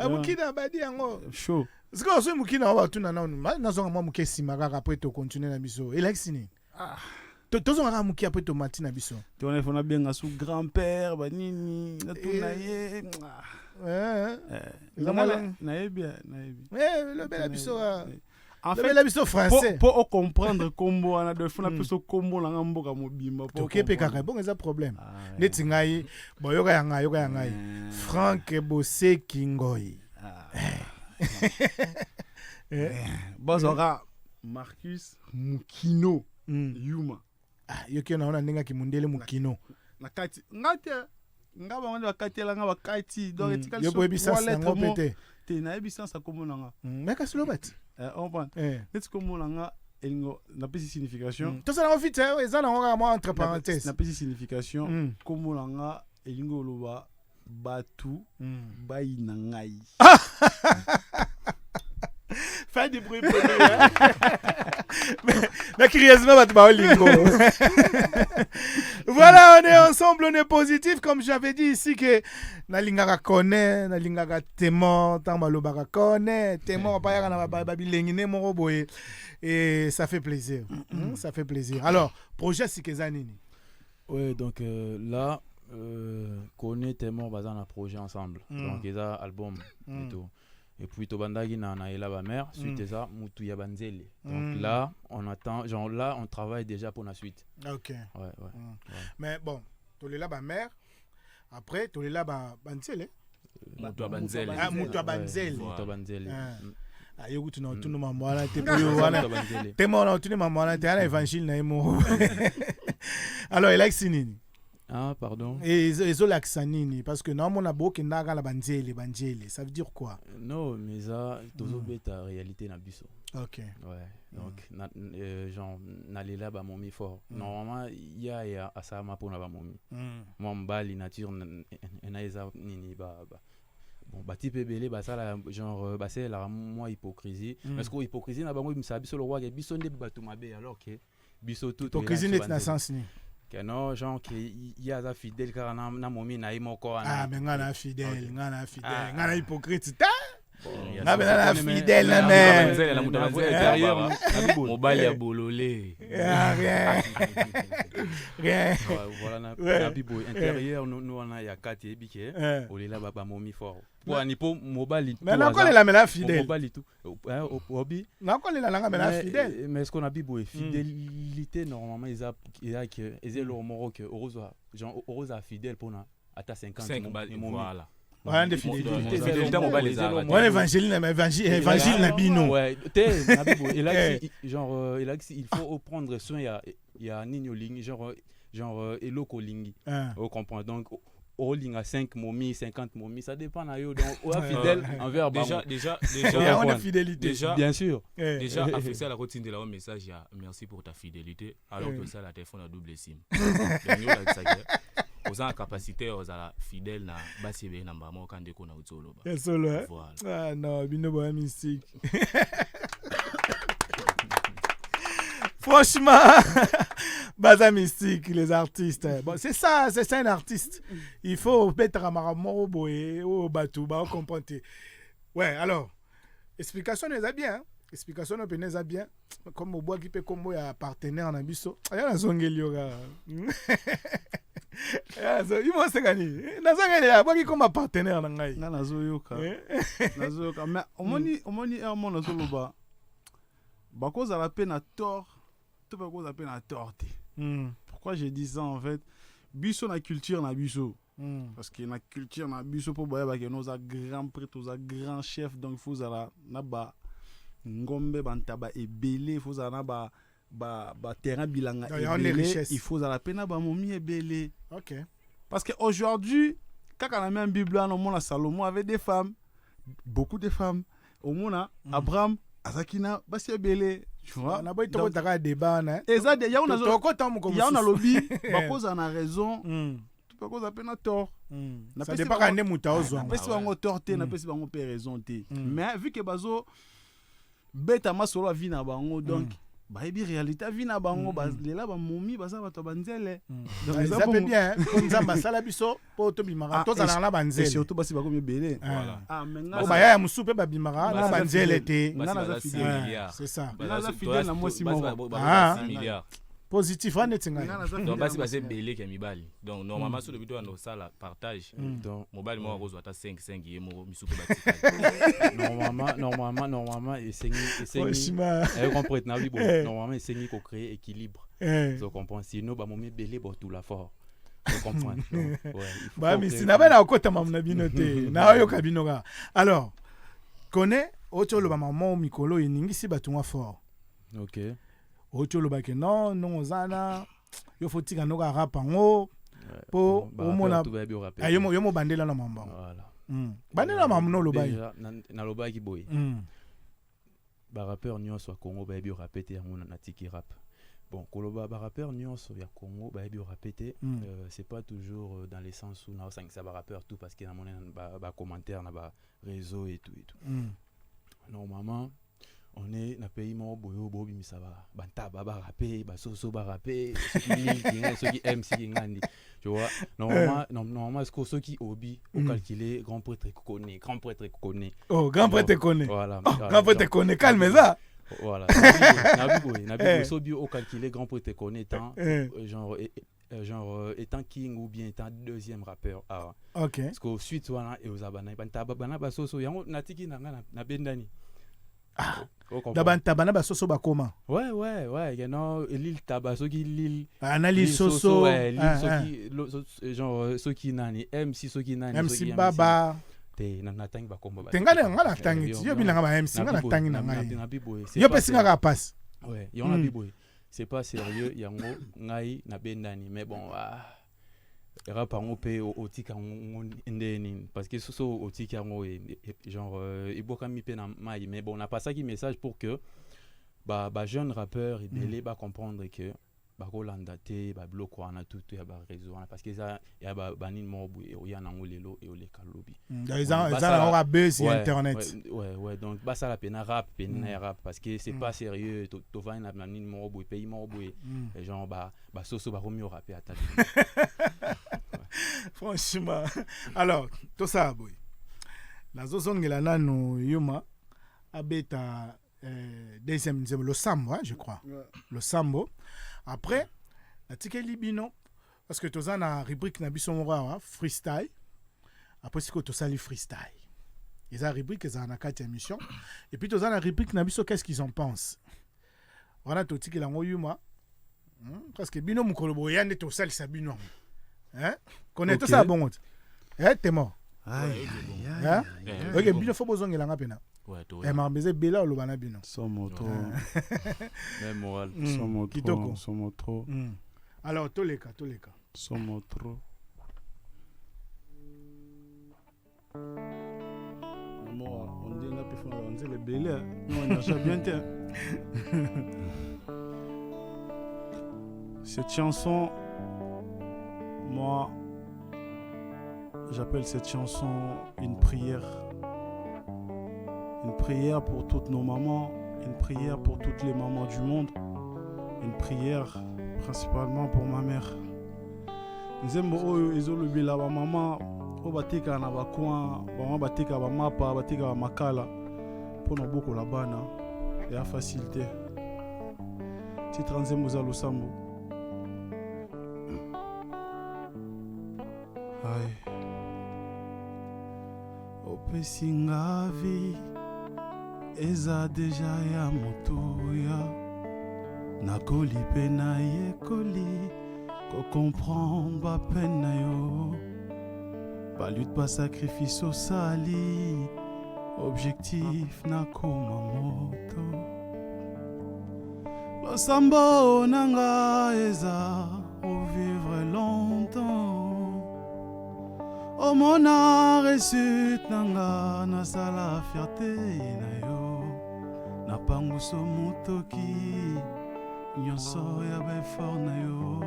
Mukina badi yango. Chaud. Est-ce que vous Mukina va tout nana nazo ngama mukesi magara après to continuer na biso. Elexini. Tozo ngama muki après to matina biso. Tu on a bien sous grand-père banini na tout naie. Naïbia. Le bel abisso. En fait, l'abisso français. Pour comprendre combo, on a de faire plus combo dans un boka mobimba. Ok, pécaré, bon, c'est un problème. Netingaï, bon, yoga yangaï. Franck Bossé Kingoy. Bon, aura Marcus Mukino Yuma. Yoki on a un qui mundele Mukino. Nakati, ngaba wanda wakati la ngaba kati donc etikali so lettre pété te na ebisa sa komona nga mais ka slobati on prend net komona nga elgo na pesi signification to ça na vite eza na nga moi entre parenthèses na pesi signification komona nga elingo loba batu bayi na ngai. Fais du bruit pour lui. Mais curieusement, voilà, on est ensemble, on est positif. Comme j'avais dit ici, que Nalingara connaît, Nalingara témoin, Tambalobara connaît, témoin, et ça fait plaisir. Ça fait plaisir. Alors, projet Sikezanini. Oui, donc là, connaît témoin, on va dans un projet ensemble. Donc, il y a un album et tout. Et puis Tobandagi na ela ba mère suite ça mutu ya banzele. Donc là on attend genre là on travaille déjà pour la suite. OK. Ouais. Mais bon, tolela ba mère après tolela ba banzele. Mutu banzele. Mutu banzele. Mutu banzele. Ayo kutu na tunu mama wana te pour wana. Te mo na tunu mama wana te ala évangile na emo. Alors il a sinini. Ah, pardon. Et Zolaksanini, parce que normalement, on a beaucoup de banzele, ça veut dire quoi? Non, mais ça, toujours bête la réalité na biso. Ok. Ouais, donc, genre, n'allez là, bah, mon fort. Normalement, il y a ça, ma pour la momi. Moi, m'bali, nature, n'aïsa, nini, bah. Bon, bah, type belé, bah, ça, là, genre, bah, c'est la moi hypocrisie. Parce que hypocrisie, n'a pas moi, ça, biso le roi, biso ne batou ma bé, alors que. biso tout to cuisine est na sens ni non genre qui y a za fidèle car na momi na imoko ah mais ngana fidèle ngana hypocrite ta nga bena la fidèle na mais mobile ya bololé rien voilà na bibo intérieur nous on a ya kati ebike olela baba momi fort pour ni pour mobile mais na ko la mena fidèle mobile tout obi na ko la nga mena fidèle mais est-ce qu'on a bibo fidélité normalement ils a que ils est le moro que heureuse fidèle pour na ata 50 voilà rien de fidélité mobile ouais évangile na bino ouais te na bibo et là genre il faut prendre soin il y a nino ligne genre eloko lingi on comprend donc au ligne à 5 momies 50 momies ça dépend na yo donc au fidèle envers déjà on a fidélité déjà bien sûr déjà afficher la routine de la message ya merci pour ta fidélité alors que ça la téléphone à double sim aux en capacité aux la fidèle na basi be na mbamo quand de ko na utsolo ba solo ah non bino ba mystique franchement baza mystique les artistes bon c'est ça un artiste il faut mettre amaramo boye au batou ba comprendre ouais alors explication les bien explication no peneza bien comme au bois qui peut comme ya partenaire na biso aya na zongeli yoga il se gagner nazangeli ya bois qui comme partenaire na ngai na nazoyoka mais omoni mon nazoloba bakoza la peine à tort tout bakoza peine à tort. Pourquoi j'ai dit ça en fait biso na culture na biso parce que na culture na biso pour boya ba que nos grands prêtres nos grands chefs donc faut za na ba ngombe bantaba ebele faut za na ba terrain bilanga ebele il faut za la peine ba momi ebele. OK. Parce que aujourd'hui quand on a mis en Bible on montre Salomon avait des femmes beaucoup de femmes au mona Abraham Azakina basi ebele. Tu vois, na boy to taka débat na ezade ya una to ko tamu ko ya una lobby bakoza na raison tu peux causa pena tort na pesi pas kande muta ozwa pesi bango tort te na pesi bango pe raison te mais vu que bazo beta masolo a vie na bango donc ba ebi réalité vie na bango balela ba momi baza bato banzele donc ça peut bien comme ça masala biso po to bimara to za na banzele surtout basi bako belé voilà ah ba ya musupe ba bimara na banzele te c'est ça na fidèle na mosi mo positif on est donc basi belé ke mibali donc normalement sur le vidéo on ça la partage donc mobile mo rose ata 5 yemo misupe batika normalement et sengi comprend na bibo normalement sengi ko créer équilibre so comprend sinon ba momi belé bo tout la fort so comprend ouais ba mi sinaba na okota mamna bino te na yo kabino ka alors connaît otolo ba maman mikolo iningisi batunga fort. OK. Otolo ba ke non ozana yo fotika no ka rapango po omona ayo mo bandela na mamba voilà bandela mamno lo bayi na lo bayi boy ba rappeur nyonso Congo ba bio rapete yango na tiki rap bon koloba ba rappeur nyonso ya Congo ba bio rapete c'est pas toujours dans les sens où na 5 ça ba rappeur tout parce que na monena ba commentaire na ba réseau et tout normalement on est na pays mo boyo bobi misaba bantaba ba rapper ba soso ba rapper ceux qui aiment si ngandi tu vois normalement est-ce que ceux qui hobby au calculer grand prêtre connaît oh grand prêtre connaît voilà grand prêtre connaît calme ça voilà nabi sobi au calculer grand prêtre connaît tant genre étant king ou bien étant deuxième rappeur OK parce que suite wana et aux abana bantaba bana ba soso yango natiki na bendani dabanta bana basoso bakoma ouais you know l'île tabaso qui l'île analyse soso genre ceux qui nani MC ceux qui nani MC baba te na tangi bakomba tengana ngala tangi yo bilanga ba MC ngala tangi na ngai yo pesinga ka passe ouais yo na biboy c'est pas sérieux yango ngai na bendani mais bon rap en pe otika ndeni parce que so otika ngo genre iboka mi pe na mai mais bon on a pas ça qui message pour que ba jeune rappeur et belé ba comprendre que bakolanda te babiloko wana tutu ya bareseau wana parce que eza ya banini moko boye oya nango lelo eoleka lobi eza nango abesi internet ouais donc basala pena rap pena ya rap parce que c'est pas sérieux tovani na nini moko boye pays moko boye les gens basoso bakomi orape ata franchement alors tout ça boy nazozongela nano yuma abeta deuxième le sambo, hein, je crois. Ouais. Le sambo. Après, la tikeli bino parce que tous na rubrique na biso mora freestyle. Après c'est que tous ça les freestyle. Ils ont rubrique ça na 4 émissions et puis tous na rubrique na biso qu'est-ce qu'ils en pensent. On a tout tikela ngoyuma. Parce que bino mukolo boyande to sali sa bino. Hein? Connais tout ça bon. T'es mort. Aïe. OK, bino faut bozongela ngapena. Ouais, toi. Et marbeze bela lo bana bino. Somoto. même moral. Somoto. Alors tous les cas. Somoto. Moi, on dit na pifon on dit le bela. On a bien été. Cette chanson, moi, j'appelle cette chanson une prière. Une prière pour toutes nos mamans, une prière pour toutes les mamans du monde, une prière principalement pour ma mère. Nzembo oyo ezolobi la ba maman o batika na ba coin, ba batika ba mapa, batika ba makala pour no boko la bana et la facilité. Titre Nzembo za Lusambo. Aïe. Opesinga vie eza deja ya motoya nakoli pe na yekoli ko comprendre ba peine na yo ba lutte ba sacrifice osali objectif na koma moto losambo nanga eza au vivre longtemps o mona réussite nanga na sala fierté na yo na panguso motoki nyonso ya befort na yo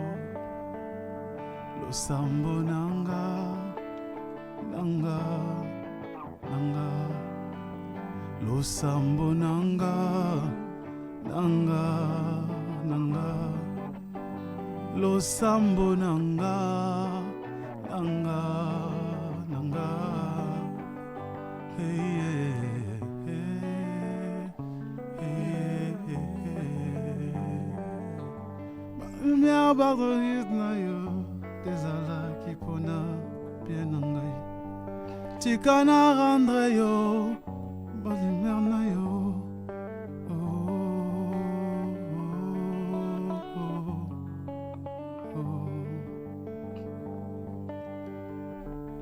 losambo nanga losambo nanga losambo nanga Pardonne na yo ezalaki mpona bien na ngai tika na rendre yo balumière na yo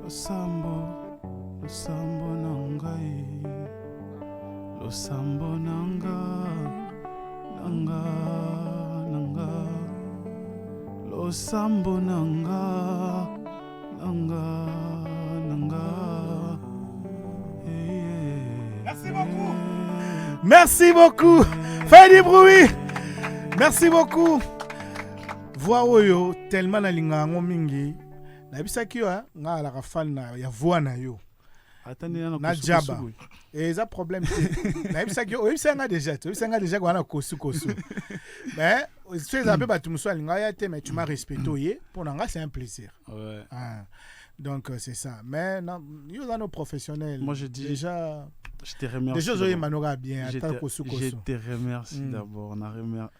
losambo na ngai losambo nanga losambo nanga Merci beaucoup. Fais du bruit. Merci beaucoup. Voix oyo tellement na linga ngo mingi. Na bisaki yo nga la fan na ya voix na yo. Attendez na jaba. Et ça problème na bisaki yo bisanga déjà. Bisanga déjà ko na kosu. Mais tu es un peu batumso linga ya te mais tu m'as respecté pour nga c'est un plaisir. Ouais. Donc c'est ça. Mais nous dans nos professionnels. Moi je dis déjà je te remercie. Déjà je manoga bien je te remercie d'abord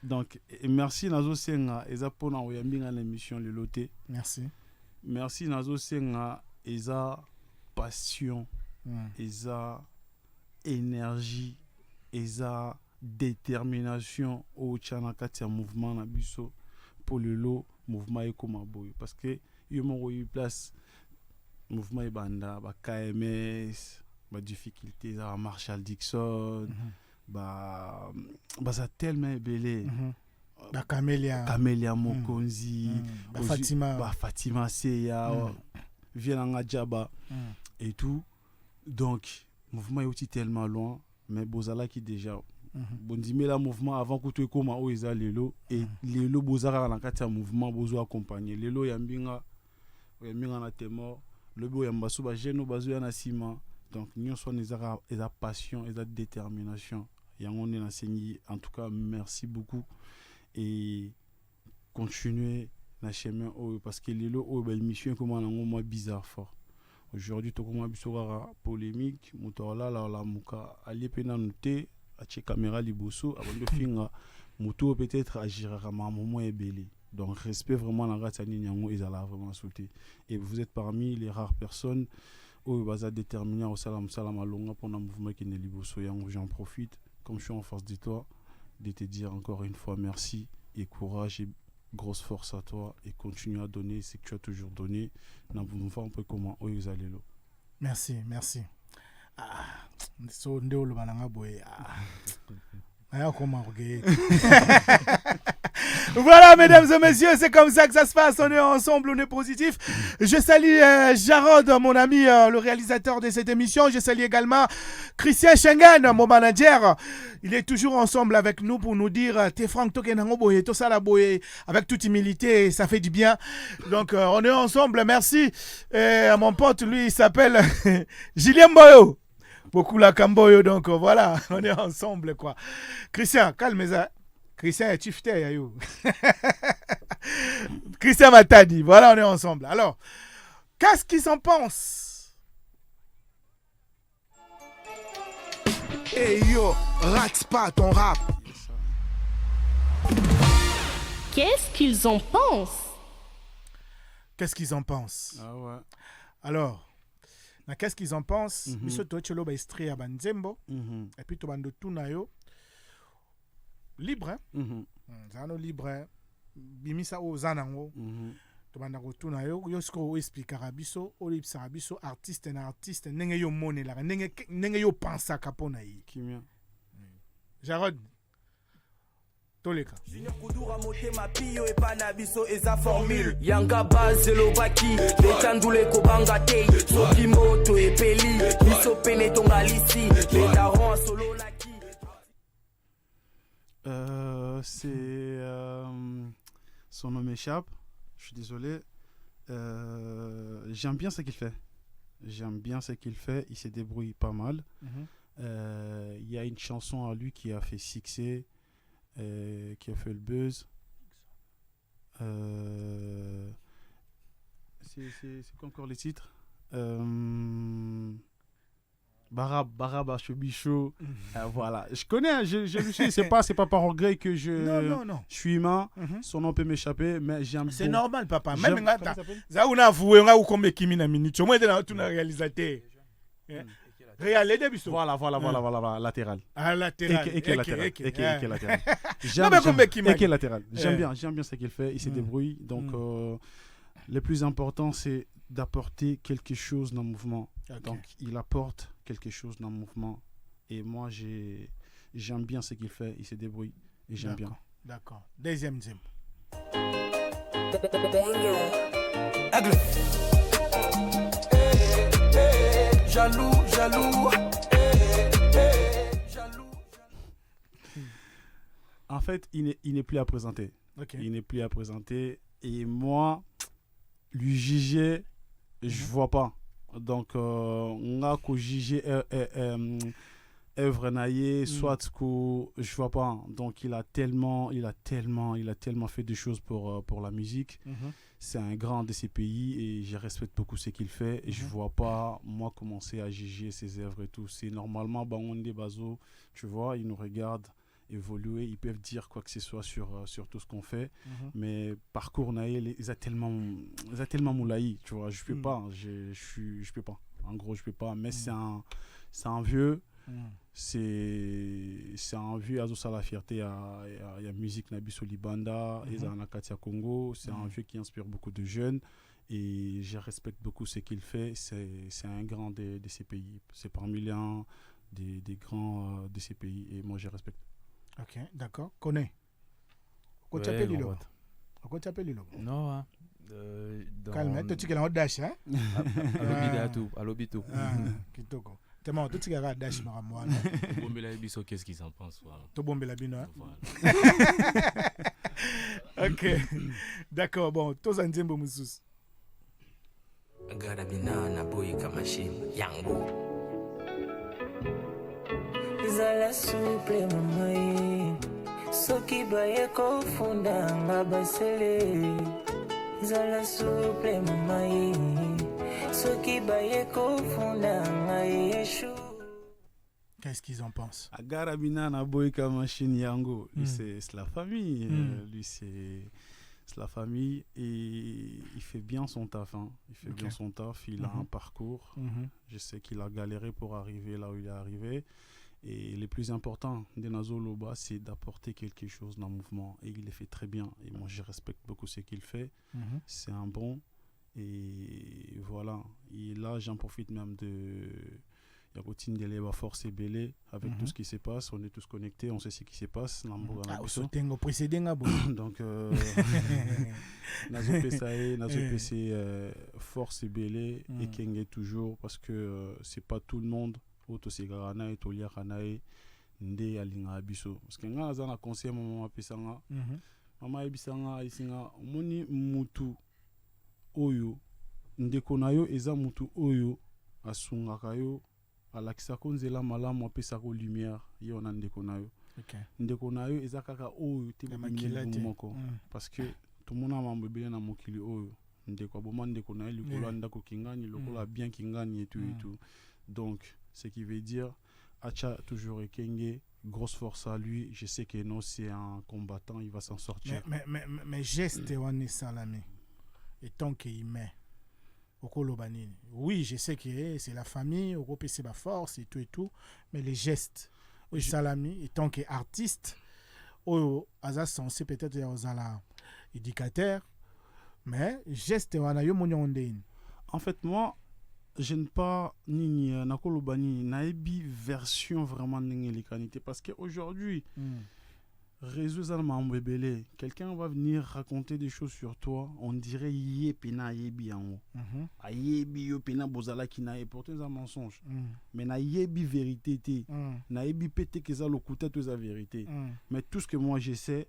donc merci nazo senga eza pona oyambinga na émission le loté. Merci nazo senga eza passion eza énergie eza détermination au tchana kati ya mouvement na biso pour le lot mouvement ekoma boy parce que yo mo eu place mouvement ebanda ba KMS ba difficulté za Marshall Dixon ça tellement belé ba Camélia Mokonzi ba Fatima Seya Vienanga Djaba et tout donc mouvement est aussi tellement loin mais bozala qui déjà bondimé la mouvement avant que tu comme au isa lelo et lelo bozara na kati ya mouvement bozo accompagner lelo yambinga na temo le bo yamba suba jeno bazo ya na sima donc nous sommes les passion et la détermination yango ne na sengi en tout cas merci beaucoup et continuer na chemin parce que lelo belle mission comment nango moi bizarre fort. Aujourd'hui, tout comme bisora polémique, moteur là la muka ali pena noté a che caméra liboso avant de finir moto peut-être agir à moment ebelé. Donc respect vraiment la ratani nyango ils allaient vraiment sauter. Et vous êtes parmi les rares personnes où baza déterminer au salam alonga pour un mouvement qui n'est liboso yango j'en profite comme je suis en face de toi de te dire encore une fois merci et courage et grosse force à toi et continue à donner ce que tu as toujours donné. Un peu comment vous allez là. Merci. So ndolo bananga boy. Comment Voilà, mesdames et messieurs, c'est comme ça que ça se passe. On est ensemble, on est positif. Je salue Jarod, mon ami, le réalisateur de cette émission. Je salue également Christian Schengen, mon manager. Il est toujours ensemble avec nous pour nous dire t'es Franck Tokenango Boye, tout ça la Boye, avec toute humilité, ça fait du bien. Donc, on est ensemble, merci. Et mon pote, lui, il s'appelle Julien Boyo. Beaucoup la Camboyo, donc voilà, on est ensemble, quoi. Christian, calme-toi. Christian est chifté, Yayou. Christian m'a dit, voilà, on est ensemble. Alors, qu'est-ce qu'ils en pensent? Hey yo, rate pas ton rap. Qu'est-ce qu'ils en pensent? Qu'est-ce qu'ils en pensent? Ah ouais. Alors, qu'est-ce qu'ils en pensent? Monsieur Tochelo ba istri ya banzembo. Et puis to bando tunayo. Libre, hein? Zano libre, bimisa o zanango. To banda ko tunayo yosko expliquera biso, o lipsara biso artiste na artiste nenge yo mone la nenge yo pensa kapona yi. Kimia. Jarod. Toleka. Junior Kudura motema pio epana biso eza formule Yanga bazelo baki betandule kobanga te soki moto epeli biso pene tonga lisi betaron solo laki. C'est son nom m'échappe. Je suis désolé. J'aime bien ce qu'il fait. Il se débrouille pas mal. Il y a une chanson à lui qui a fait succès. Qui a fait le buzz. C'est quoi encore les titres? Barab Achobicho. Voilà. Je connais, je me suis dit, c'est pas par regret que je suis humain. Son nom peut m'échapper, mais j'aime. C'est normal, papa. Même ça, on a avoué, on a eu comme Kimi na minute. Moi, on a réalisé. Voilà, latéral. Ah, latéral. Et latéral. J'aime bien ce qu'il fait, il se débrouille. Donc, le plus important, c'est d'apporter quelque chose dans le mouvement. Donc, il apporte quelque chose dans le mouvement. Et moi, j'aime bien ce qu'il fait, il se débrouille. Et j'aime bien. D'accord. Deuxième thème. Jaloux. En fait, il n'est plus à présenter. Il n'est plus à présenter. Et moi, lui juger, je vois pas. Donc, on a qu'au juger œuvre naïe, soit que je vois pas. Donc, il a tellement fait de choses pour la musique. C'est un grand de ces pays et je respecte beaucoup ce qu'il fait. Et je vois pas, moi, commencer à juger ses œuvres et tout. C'est normalement, on des basos, tu vois, ils nous regardent évoluer, ils peuvent dire quoi que ce soit sur tout ce qu'on fait. Mais parcours naïe, ils ont tellement moulaï, tu vois, je peux pas, je peux pas. En gros, je peux pas. Mais c'est un vieux. C'est un vieux azo la fierté à la musique Nabiso Libanda et à Nakatia Congo. C'est un vieux qui inspire beaucoup de jeunes et je respecte beaucoup ce qu'il fait. C'est un grand de ces pays. C'est parmi les des grands de ces pays et moi je respecte. Ok, d'accord. Connais. Quoi tu appelles Lilo? Quoi tu appelles Lilo? Non, hein. Calme, tu es en dash, hein? À l'hôpital. Kitoko. T'es mort, tout ce qui est dash maramwa. Bombela Biso, qu'est-ce qu'ils en pensent? Tout Bombela Bino. Ok. D'accord, bon, tous en Djembo Moussous. Garabina na boy kamashim yango. Zala souple mamai. Soki baye ko funda ngabasele. Zala souple mamai. Soki baye ko funda ngayeshu. Qu'est-ce qu'ils en pensent? Garabina na boy kamashim yango. Lui c'est la famille. Lui c'est la famille et il fait bien son taf. Hein. Il fait bien son taf. Il a un parcours. Je sais qu'il a galéré pour arriver là où il est arrivé. Et le plus important de Nazo Loba, c'est d'apporter quelque chose dans le mouvement. Et il le fait très bien. Et moi, je respecte beaucoup ce qu'il fait. C'est un bon. Et voilà. Et là, j'en profite même de... Il y a routine de l'Eba Force et Belé avec tout ce qui se passe. On est tous connectés, on sait ce qui se passe. Donc, Nazo PSAE, Nazo PC Force et Belé et Kenge toujours parce que c'est pas tout le monde. Auto Segarana et Tolia Kanae Nde Alinga Abiso. Parce que nga zana conseil maman pesanga. Mama ebisanga isinga moni mutu oyo ndeko nayo eza mutu oyo asungaka yo alakisa konzela malamu apesa ko lumière yo na ndeko nayo. Ndeko nayo eza kaka oyo te moko parce que tout monde a mambebele na mokili oyo ndeko aboma ndeko nayo likolo ndako kingani lokola bien kingani et tout et tout. Donc ce qui veut dire Acha toujours Ekenge, grosse force à lui. Je sais que non, c'est un combattant, il va s'en sortir. Mais geste Wane Salami, et tant qu'il met Okolo Banini. Oui, je sais que c'est la famille, Oko c'est ma force et tout, mais les gestes, Salami, et tant qu'artiste, Oyo Aza censé peut-être aux ala éducateur, mais geste Wana Yo Monyon. En fait, moi, je n'ai pas ni nakolobani naibi version vraiment n'engelikanité parce que aujourd'hui réseau zalma mbebele quelqu'un va venir raconter des choses sur toi on dirait yepena yebi en ayebi yo pena bozala kina et pourtant c'est un mensonge mais na yebi vérité té na yebi pété que ça lokuta tout ça vérité mais tout ce que moi je sais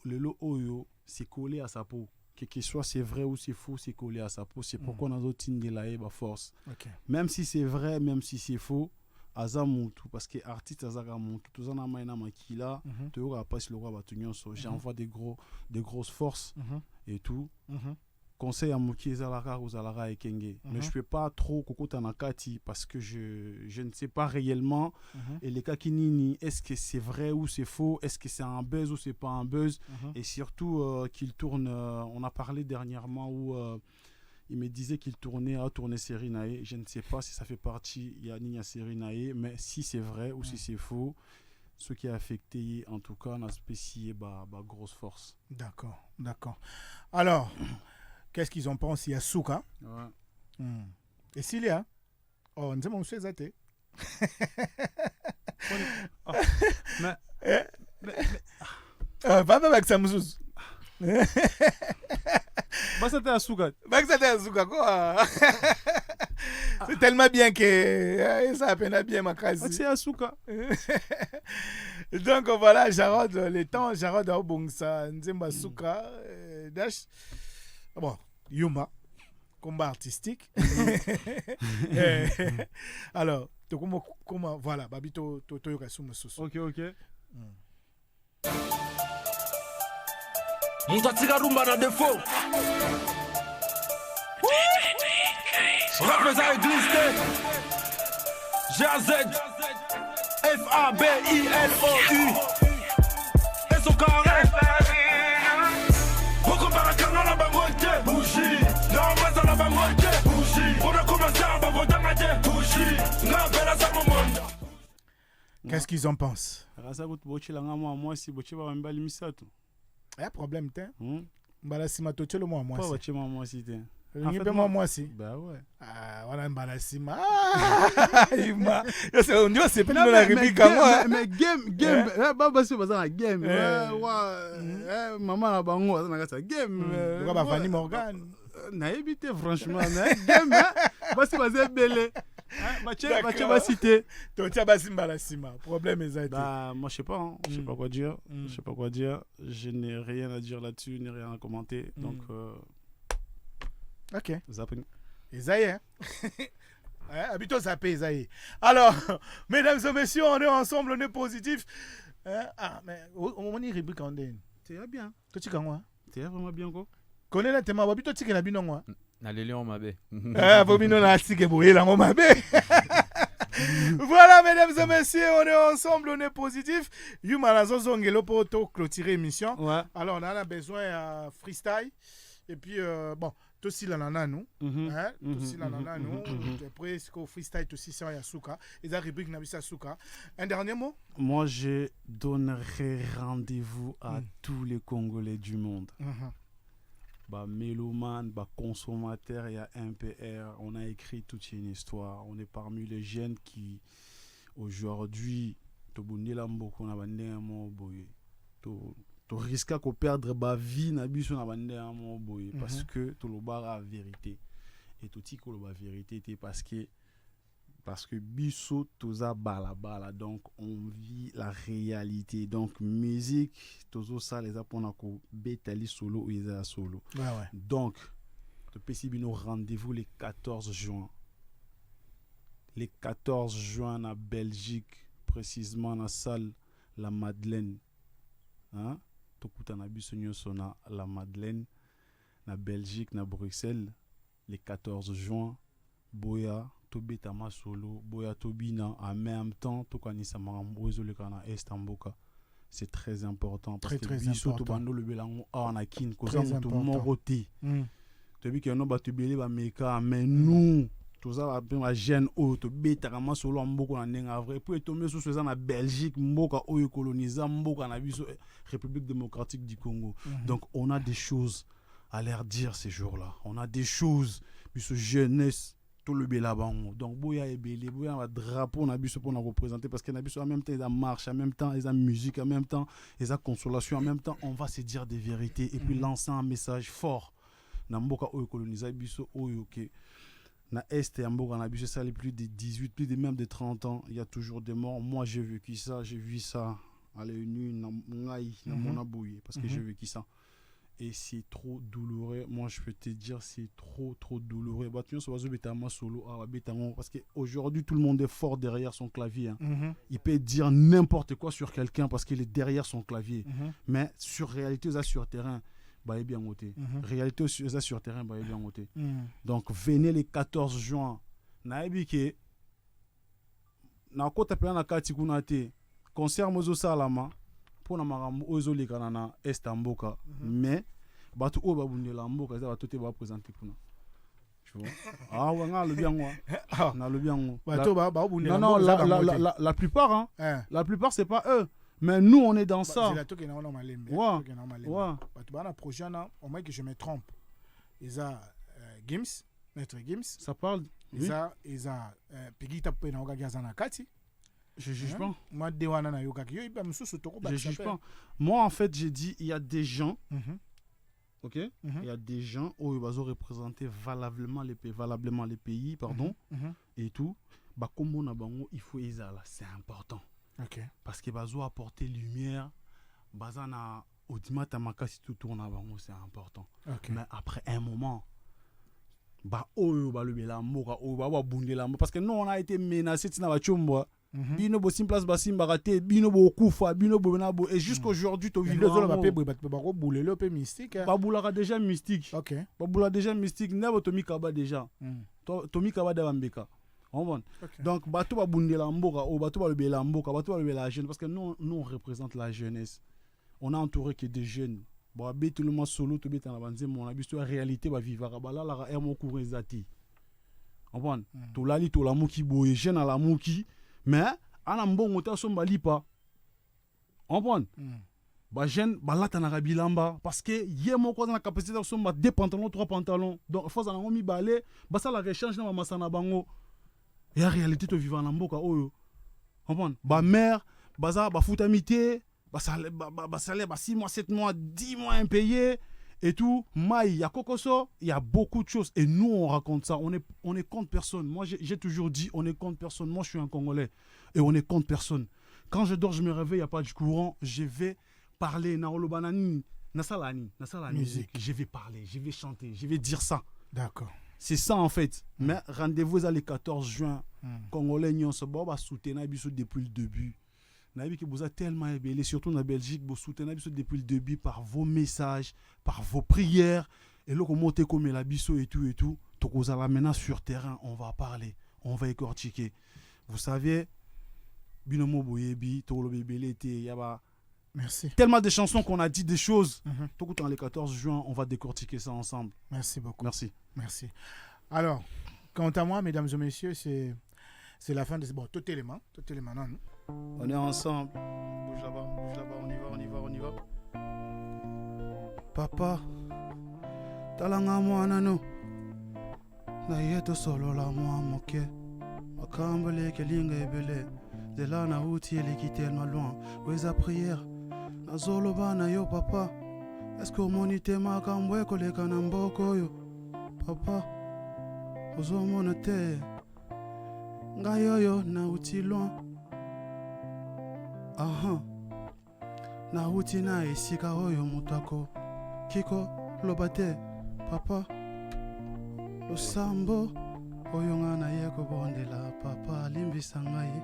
le lo oyo c'est collé à sa peau. Que soit c'est vrai ou c'est faux, c'est collé à sa peau. C'est pourquoi on a d'autres signes de la force. Même si c'est vrai, même si c'est faux, Azamutu, parce que artiste Azamutu, tout ça n'a pas makila, tu auras pas le roi Batunyon, j'envoie des grosses forces et tout. Conseil à Mouki Zalaka ou Zalara et Kenge. Mais je ne peux pas trop Kokota Nakati parce que je ne sais pas réellement. Et les Kakinini, est-ce que c'est vrai ou c'est faux? Est-ce que c'est un buzz ou c'est pas un buzz? Et surtout qu'il tourne, on a parlé dernièrement où il me disait qu'il a tourné Serinae. Je ne sais pas si ça fait partie de Serinae, mais si c'est vrai ou si c'est faux. Ce qui a affecté, en tout cas, on a spécifié grosse force. D'accord. Alors... Qu'est-ce qu'ils en pensent? Il y a Souka. Et s'il y a, on dit mon chouette athée. Pas avec Samsous. Bah, c'était à Souka. Quoi? C'est tellement bien que ça a peine à bien ma case. C'est à Souka. Donc voilà, Jarod, le temps, Jarod a Obongsa, Nzemba Souka, Dash. Bon, Yuma, combat artistique. Alors, comment voilà, Babito Toyo Sumo. Ok. Mutatsiga rumba na défaut. Représente Église GAZ FABILOU et son carré. Qu'est-ce qu'ils en pensent? Il y a problème, t'es? Mbalasima tochelo moi moi si. Pas moi si t'es. Moi si. Bah ouais. Ah, voilà Mbalasima. On dit c'est pas la réplique à moi. Mais game, baba c'est pas game. Ouais, maman la bango ça na game. On va Vanny Morgan. Na évité franchement, game. Bah c'est pas belé. Mathieu va citer. Problème est Moi je sais pas, hein. Je sais pas quoi dire. Je sais pas quoi dire. Je n'ai rien à dire là-dessus, ni rien à commenter. Donc ok. Zapping. Isaïe. Habitons zappé Isaïe. Alors, mesdames et messieurs, on est ensemble, on est positif. Mais on est rubrique en dehors. T'es bien. Tu quoi? T'es vraiment bien quoi? Connais la thème, habito tu la bino moi. Na lele on mabe. Vomino na sike boye la on mabe. Voilà, mesdames et messieurs, on est ensemble, on est positif. Yumalazo zongelo pour clôturer l'émission. Ouais. Alors, on a besoin de freestyle. Et puis, bon, tout aussi la nana nous. Tout aussi la nana nous. Après, c'est qu'au freestyle, tout aussi c'est Yasuka. Et la rubrique Nabisa Suka. Un dernier mot? Moi, je donnerai rendez-vous à tous les Congolais du monde. Mélomane, consommateur, il y a MPR, on a écrit toute une histoire. On est parmi les jeunes qui, aujourd'hui, tu risques de perdre ta vie parce que tu as la vérité. Et tu as la vérité parce que biso toza bala donc on vit la réalité. Donc musique tozo ça les apona ko betali solo ou isa solo. Ouais. Donc te pesi bino rendez-vous les 14 juin. Les 14 juin na Belgique, précisément na salle La Madeleine. Hein? Tokuta na biso nyonso na La Madeleine na Belgique na Bruxelles les 14 juin. Boya Betama solo, Boya Tobina en même temps, tout kanisa marambozo le kana Estamboka. C'est très important parce que biso to bando le belango on a kin ko ça to moroté. To bi que no ba to bele ba meka mais nous tout ça ba jeune o to betaka ma solo mboko na ndenga vrai pour tomber sous ça na Belgique mboka oyo colonisa mboka na biso République démocratique du Congo. Donc on a des choses à leur dire ces jours-là. On a des choses biso jeunesse tout le bélabango. Donc boya et belé, boya un drapeau na biso pour nous représenter parce que na biso en même temps ils a marche, en même temps ils a musique, en même temps ils a consolation, en même temps on va se dire des vérités et puis lancer un message fort. Na mboka oyo coloniser biso oyo ke na est et mboka na biso ça les plus de 18, plus de même de 30 ans, il y a toujours des morts. Moi j'ai vécu ça, j'ai vu ça à l'ONU na ngai na mona boye parce que j'ai vécu ça. Et c'est trop douloureux. Moi, je peux te dire, c'est trop douloureux. Parce qu'aujourd'hui, tout le monde est fort derrière son clavier. Hein. Il peut dire n'importe quoi sur quelqu'un parce qu'il est derrière son clavier. Mais sur réalité, ça sur terrain, bah, il est bien noté. Réalité, ça sur terrain, bah, il est bien noté. Donc, venez le 14 juin. Naibike, na kota pe na kati kuna te. Concert mozo salama. Pour na marambo ozoli kanana Estamboka mais batu o babundela mboka za batu te ba présenter kuna tu vois wanga le bien moi na le bien moi batu ba bundela non la plupart hein la plupart c'est pas eux mais nous on est dans ça c'est la to que na on malembe batu ba na projet na au moins que je me trompe ils a Gims maître Gims ça parle ils a Pigita pe na oga gaza na kati. Je juge pas. Je juge pas. Moi, en fait, j'ai dit, il y a des gens, ok, il y a des gens où ils vont représenter valablement les pays, pardon, et tout. Bah, comme on a bango, il faut ça là, c'est important. Ok. Parce que bah, apporter lumière, bah, ça na Odima Tamaka si tout tourne à bango, c'est important. Okay. Mais après un moment. Bah, le belamboka, bah, bundela, parce que nous, on a été menacés, tina ba chombo. Bino bo simple basimba raté bino bo kufa bino bo benabo et jusqu'aujourd'hui to vivre ba pe ba ko boulelo pe mystique ba boulaka déjà mystique. OK ba boulaka déjà mystique nebo to mikaba déjà to mikaba da bambeka on va donc ba to ba bundela mboka o ba to ba le bela mboka ba to ba le bela jeune parce que nous on représente la jeunesse, on a entouré que des jeunes ba betu le mo solo to beta na banze mon abisto réalité ba vivra ba la la mo kurizati on va to lali to la muki boye jeune à la muki. Mais ana mbongo ta somba lipa on prend ba jeune ba lata na bilamba parce que yé moko na capacité de somba 2 pantalons 3 pantalons donc faut ça na mi balé ba ça la rechange na masana bango et en réalité to vivant na mboka oyo on prend ba mère baza ba futamité ba salaire ba 6 mois 7 mois 10 mois impayé et tout. Maï, il y a Kokoso, il y a beaucoup de choses. Et nous, on raconte ça. On est contre personne. Moi, j'ai toujours dit, on est contre personne. Moi, je suis un Congolais et on est contre personne. Quand je dors, je me réveille, il n'y a pas de courant. Je vais parler. Musique. Je vais parler, je vais chanter, je vais dire ça. D'accord. C'est ça en fait. Mais rendez-vous le 14 juin. Congolais, nous sommes soutenus depuis le début. Nabi qui vous a tellement aimé, surtout en Belgique, vous soutenez depuis le début par vos messages, par vos prières. Et là, comment monte comme la biso et tout. Donc, vous allez maintenant sur terrain, on va parler, on va écortiquer. Vous savez, Binomo Boyebi, Tolo Bébélé, Yaba. Merci. Tellement de chansons qu'on a dit des choses. Tout le temps, le 14 juin, on va décortiquer ça ensemble. Merci beaucoup. Merci. Alors, quant à moi, mesdames et messieurs, c'est la fin de ce... Bon, tout élément, non. On est ensemble. Bouge là-bas, on y va. Papa, talanga mwana no. Na yeto solo la mwa moke. Makambele kelinga ebele. Zela na uti eleki tellement loin. Weza prière. Na zolo bana yo papa. Est-ce que monite makambwe koleka na mboko yo? Papa, ozomona te. Ngayoyo na uti loin. Aha. Na uti na esika oyo mutako. Kiko lobate papa. Losambo oyo nga na ye kobondela papa limbisa ngai.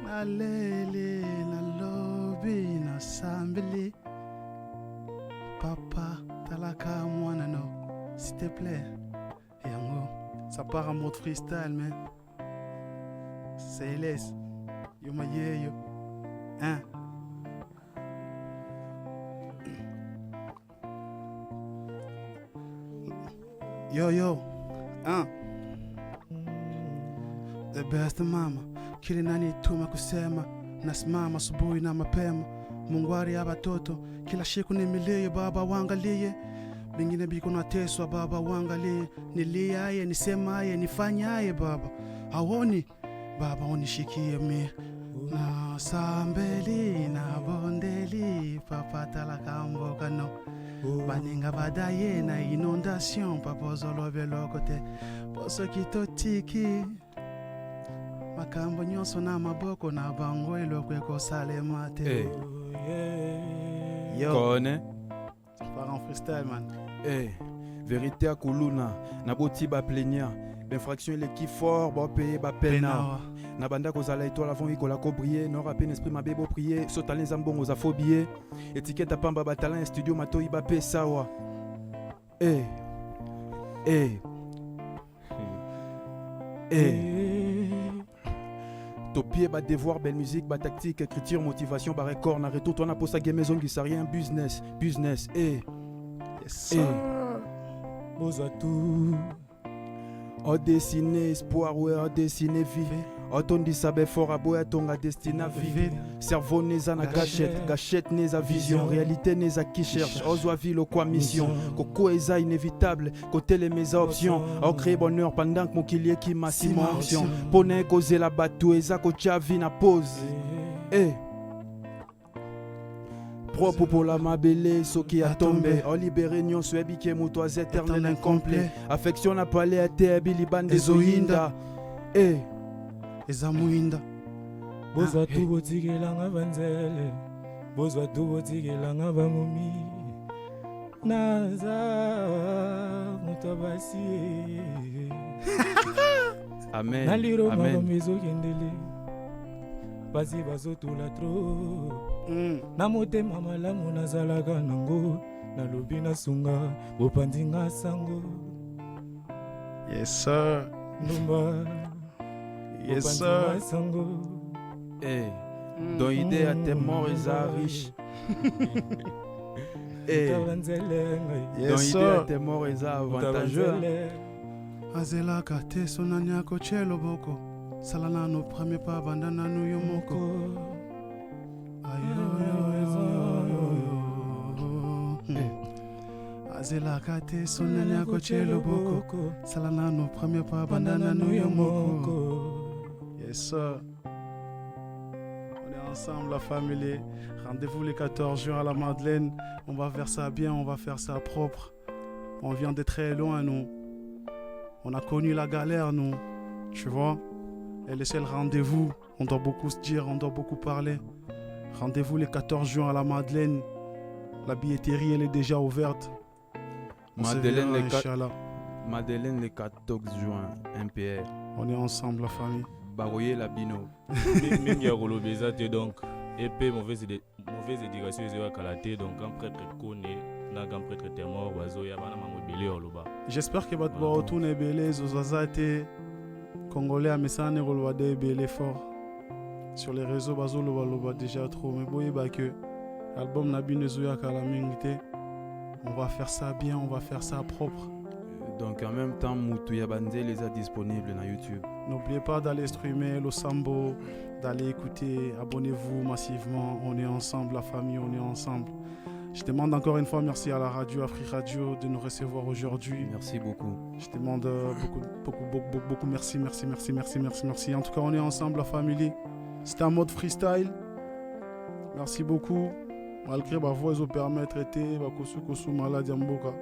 Na lele na lobi na sambeli. Papa talaka mwana no. S'il te plaît. Yango. Ça part en mode freestyle mais. C'est laisse. Yo ma yo. Hein? Yo, hein? The best mama, kile nani tuma kusema, nasimama asubuhi na mapema, Mungwari ya batoto, kila siku nimiliye baba wangalie, bingine biko nateswa baba wangalie, niliaye, nisemaye, nifanyaye baba, hawoni, baba unishikie mi. Na sambeli na bondeli papa talaka mboka no baninga badaye na inondation papa zolobe lokote poso kitotiki makambo nyonso na maboko na bango eloko ekosala mate yo kone ça part en freestyle man vérité à Kuluna na boti ba plaignant l'infraction il est qui fort ba payer ba pena na banda kozala étoile avant ikola ko briller non rapper esprit ma bebo prier sotale zambongo za phobie étiquette à pamba batalan studio matoi ba pe sawa Topie ba devoir belle musique ba tactique écriture motivation ba record na retour toi na posa game maison qui rien business boza tout au dessiné espoir ouais au dessiné vie Otondi sabe fort boya tonga destina vive cerveau neza na gâchette neza vision réalité neza qui cherche ozwa ville quoi mission koko eza inévitable côté les mes options au créer bonheur pendant que mon kilier qui massimo option pone causer la bateau eza ko chavi na pause propre pour la mabele so qui a tombé en libéré nyon swebi ke mutoise éternel incomplet affection na palais à terre biliban des oinda ezamuinda bozwa tu botikelanga banzele bozwa tu botikelanga bamomi naza moto basi amen naliro mazokendele basi bazotula tro na motema malamu nazalaka nango nalobi nasunga bopandinga sango yes sir ndumba yes sir dans idée à tes morts et riche dans idée à tes morts et avantageux azela kate sonanya ko chelo boko salana no premier pas bandana no yomoko azela kate sonanya ko chelo boko salana no premier pas bandana no yomoko yes sir on est ensemble, la famille. Rendez-vous les 14 juin à la Madeleine. On va faire ça bien, on va faire ça propre. On vient de très loin, nous. On a connu la galère, nous. Tu vois? Et c'est le rendez-vous. On doit beaucoup se dire, on doit beaucoup parler. Rendez-vous les 14 juin à la Madeleine. La billetterie, elle est déjà ouverte. Madeleine, les 14 juin, MPR. On est ensemble, la famille. Baroyer la Bino. Même y a Rolobeza, donc, épée, mauvaise éducation, donc, un prêtre connaît, un prêtre est mort, j'espère que votre retour est belé, Zozazate, Congolais à Messane, Rolwade est belé fort. Sur les réseaux, Bazo Loba déjà trop, mais boy, bah que l'album Nabi Zouya Kalamingite, on va faire ça bien, on va faire ça propre. Donc en même temps, Moutouya Bande les a disponibles sur YouTube. N'oubliez pas d'aller streamer le Sambo, d'aller écouter, abonnez-vous massivement, on est ensemble, la famille, on est ensemble. Je demande encore une fois merci à la radio, Afrique Radio, de nous recevoir aujourd'hui. Merci beaucoup. Je demande beaucoup merci. En tout cas, on est ensemble, la famille. C'est un mode freestyle. Merci beaucoup. Malgré ma voix, ils ont permis de traiter ma kosu malade Mboka.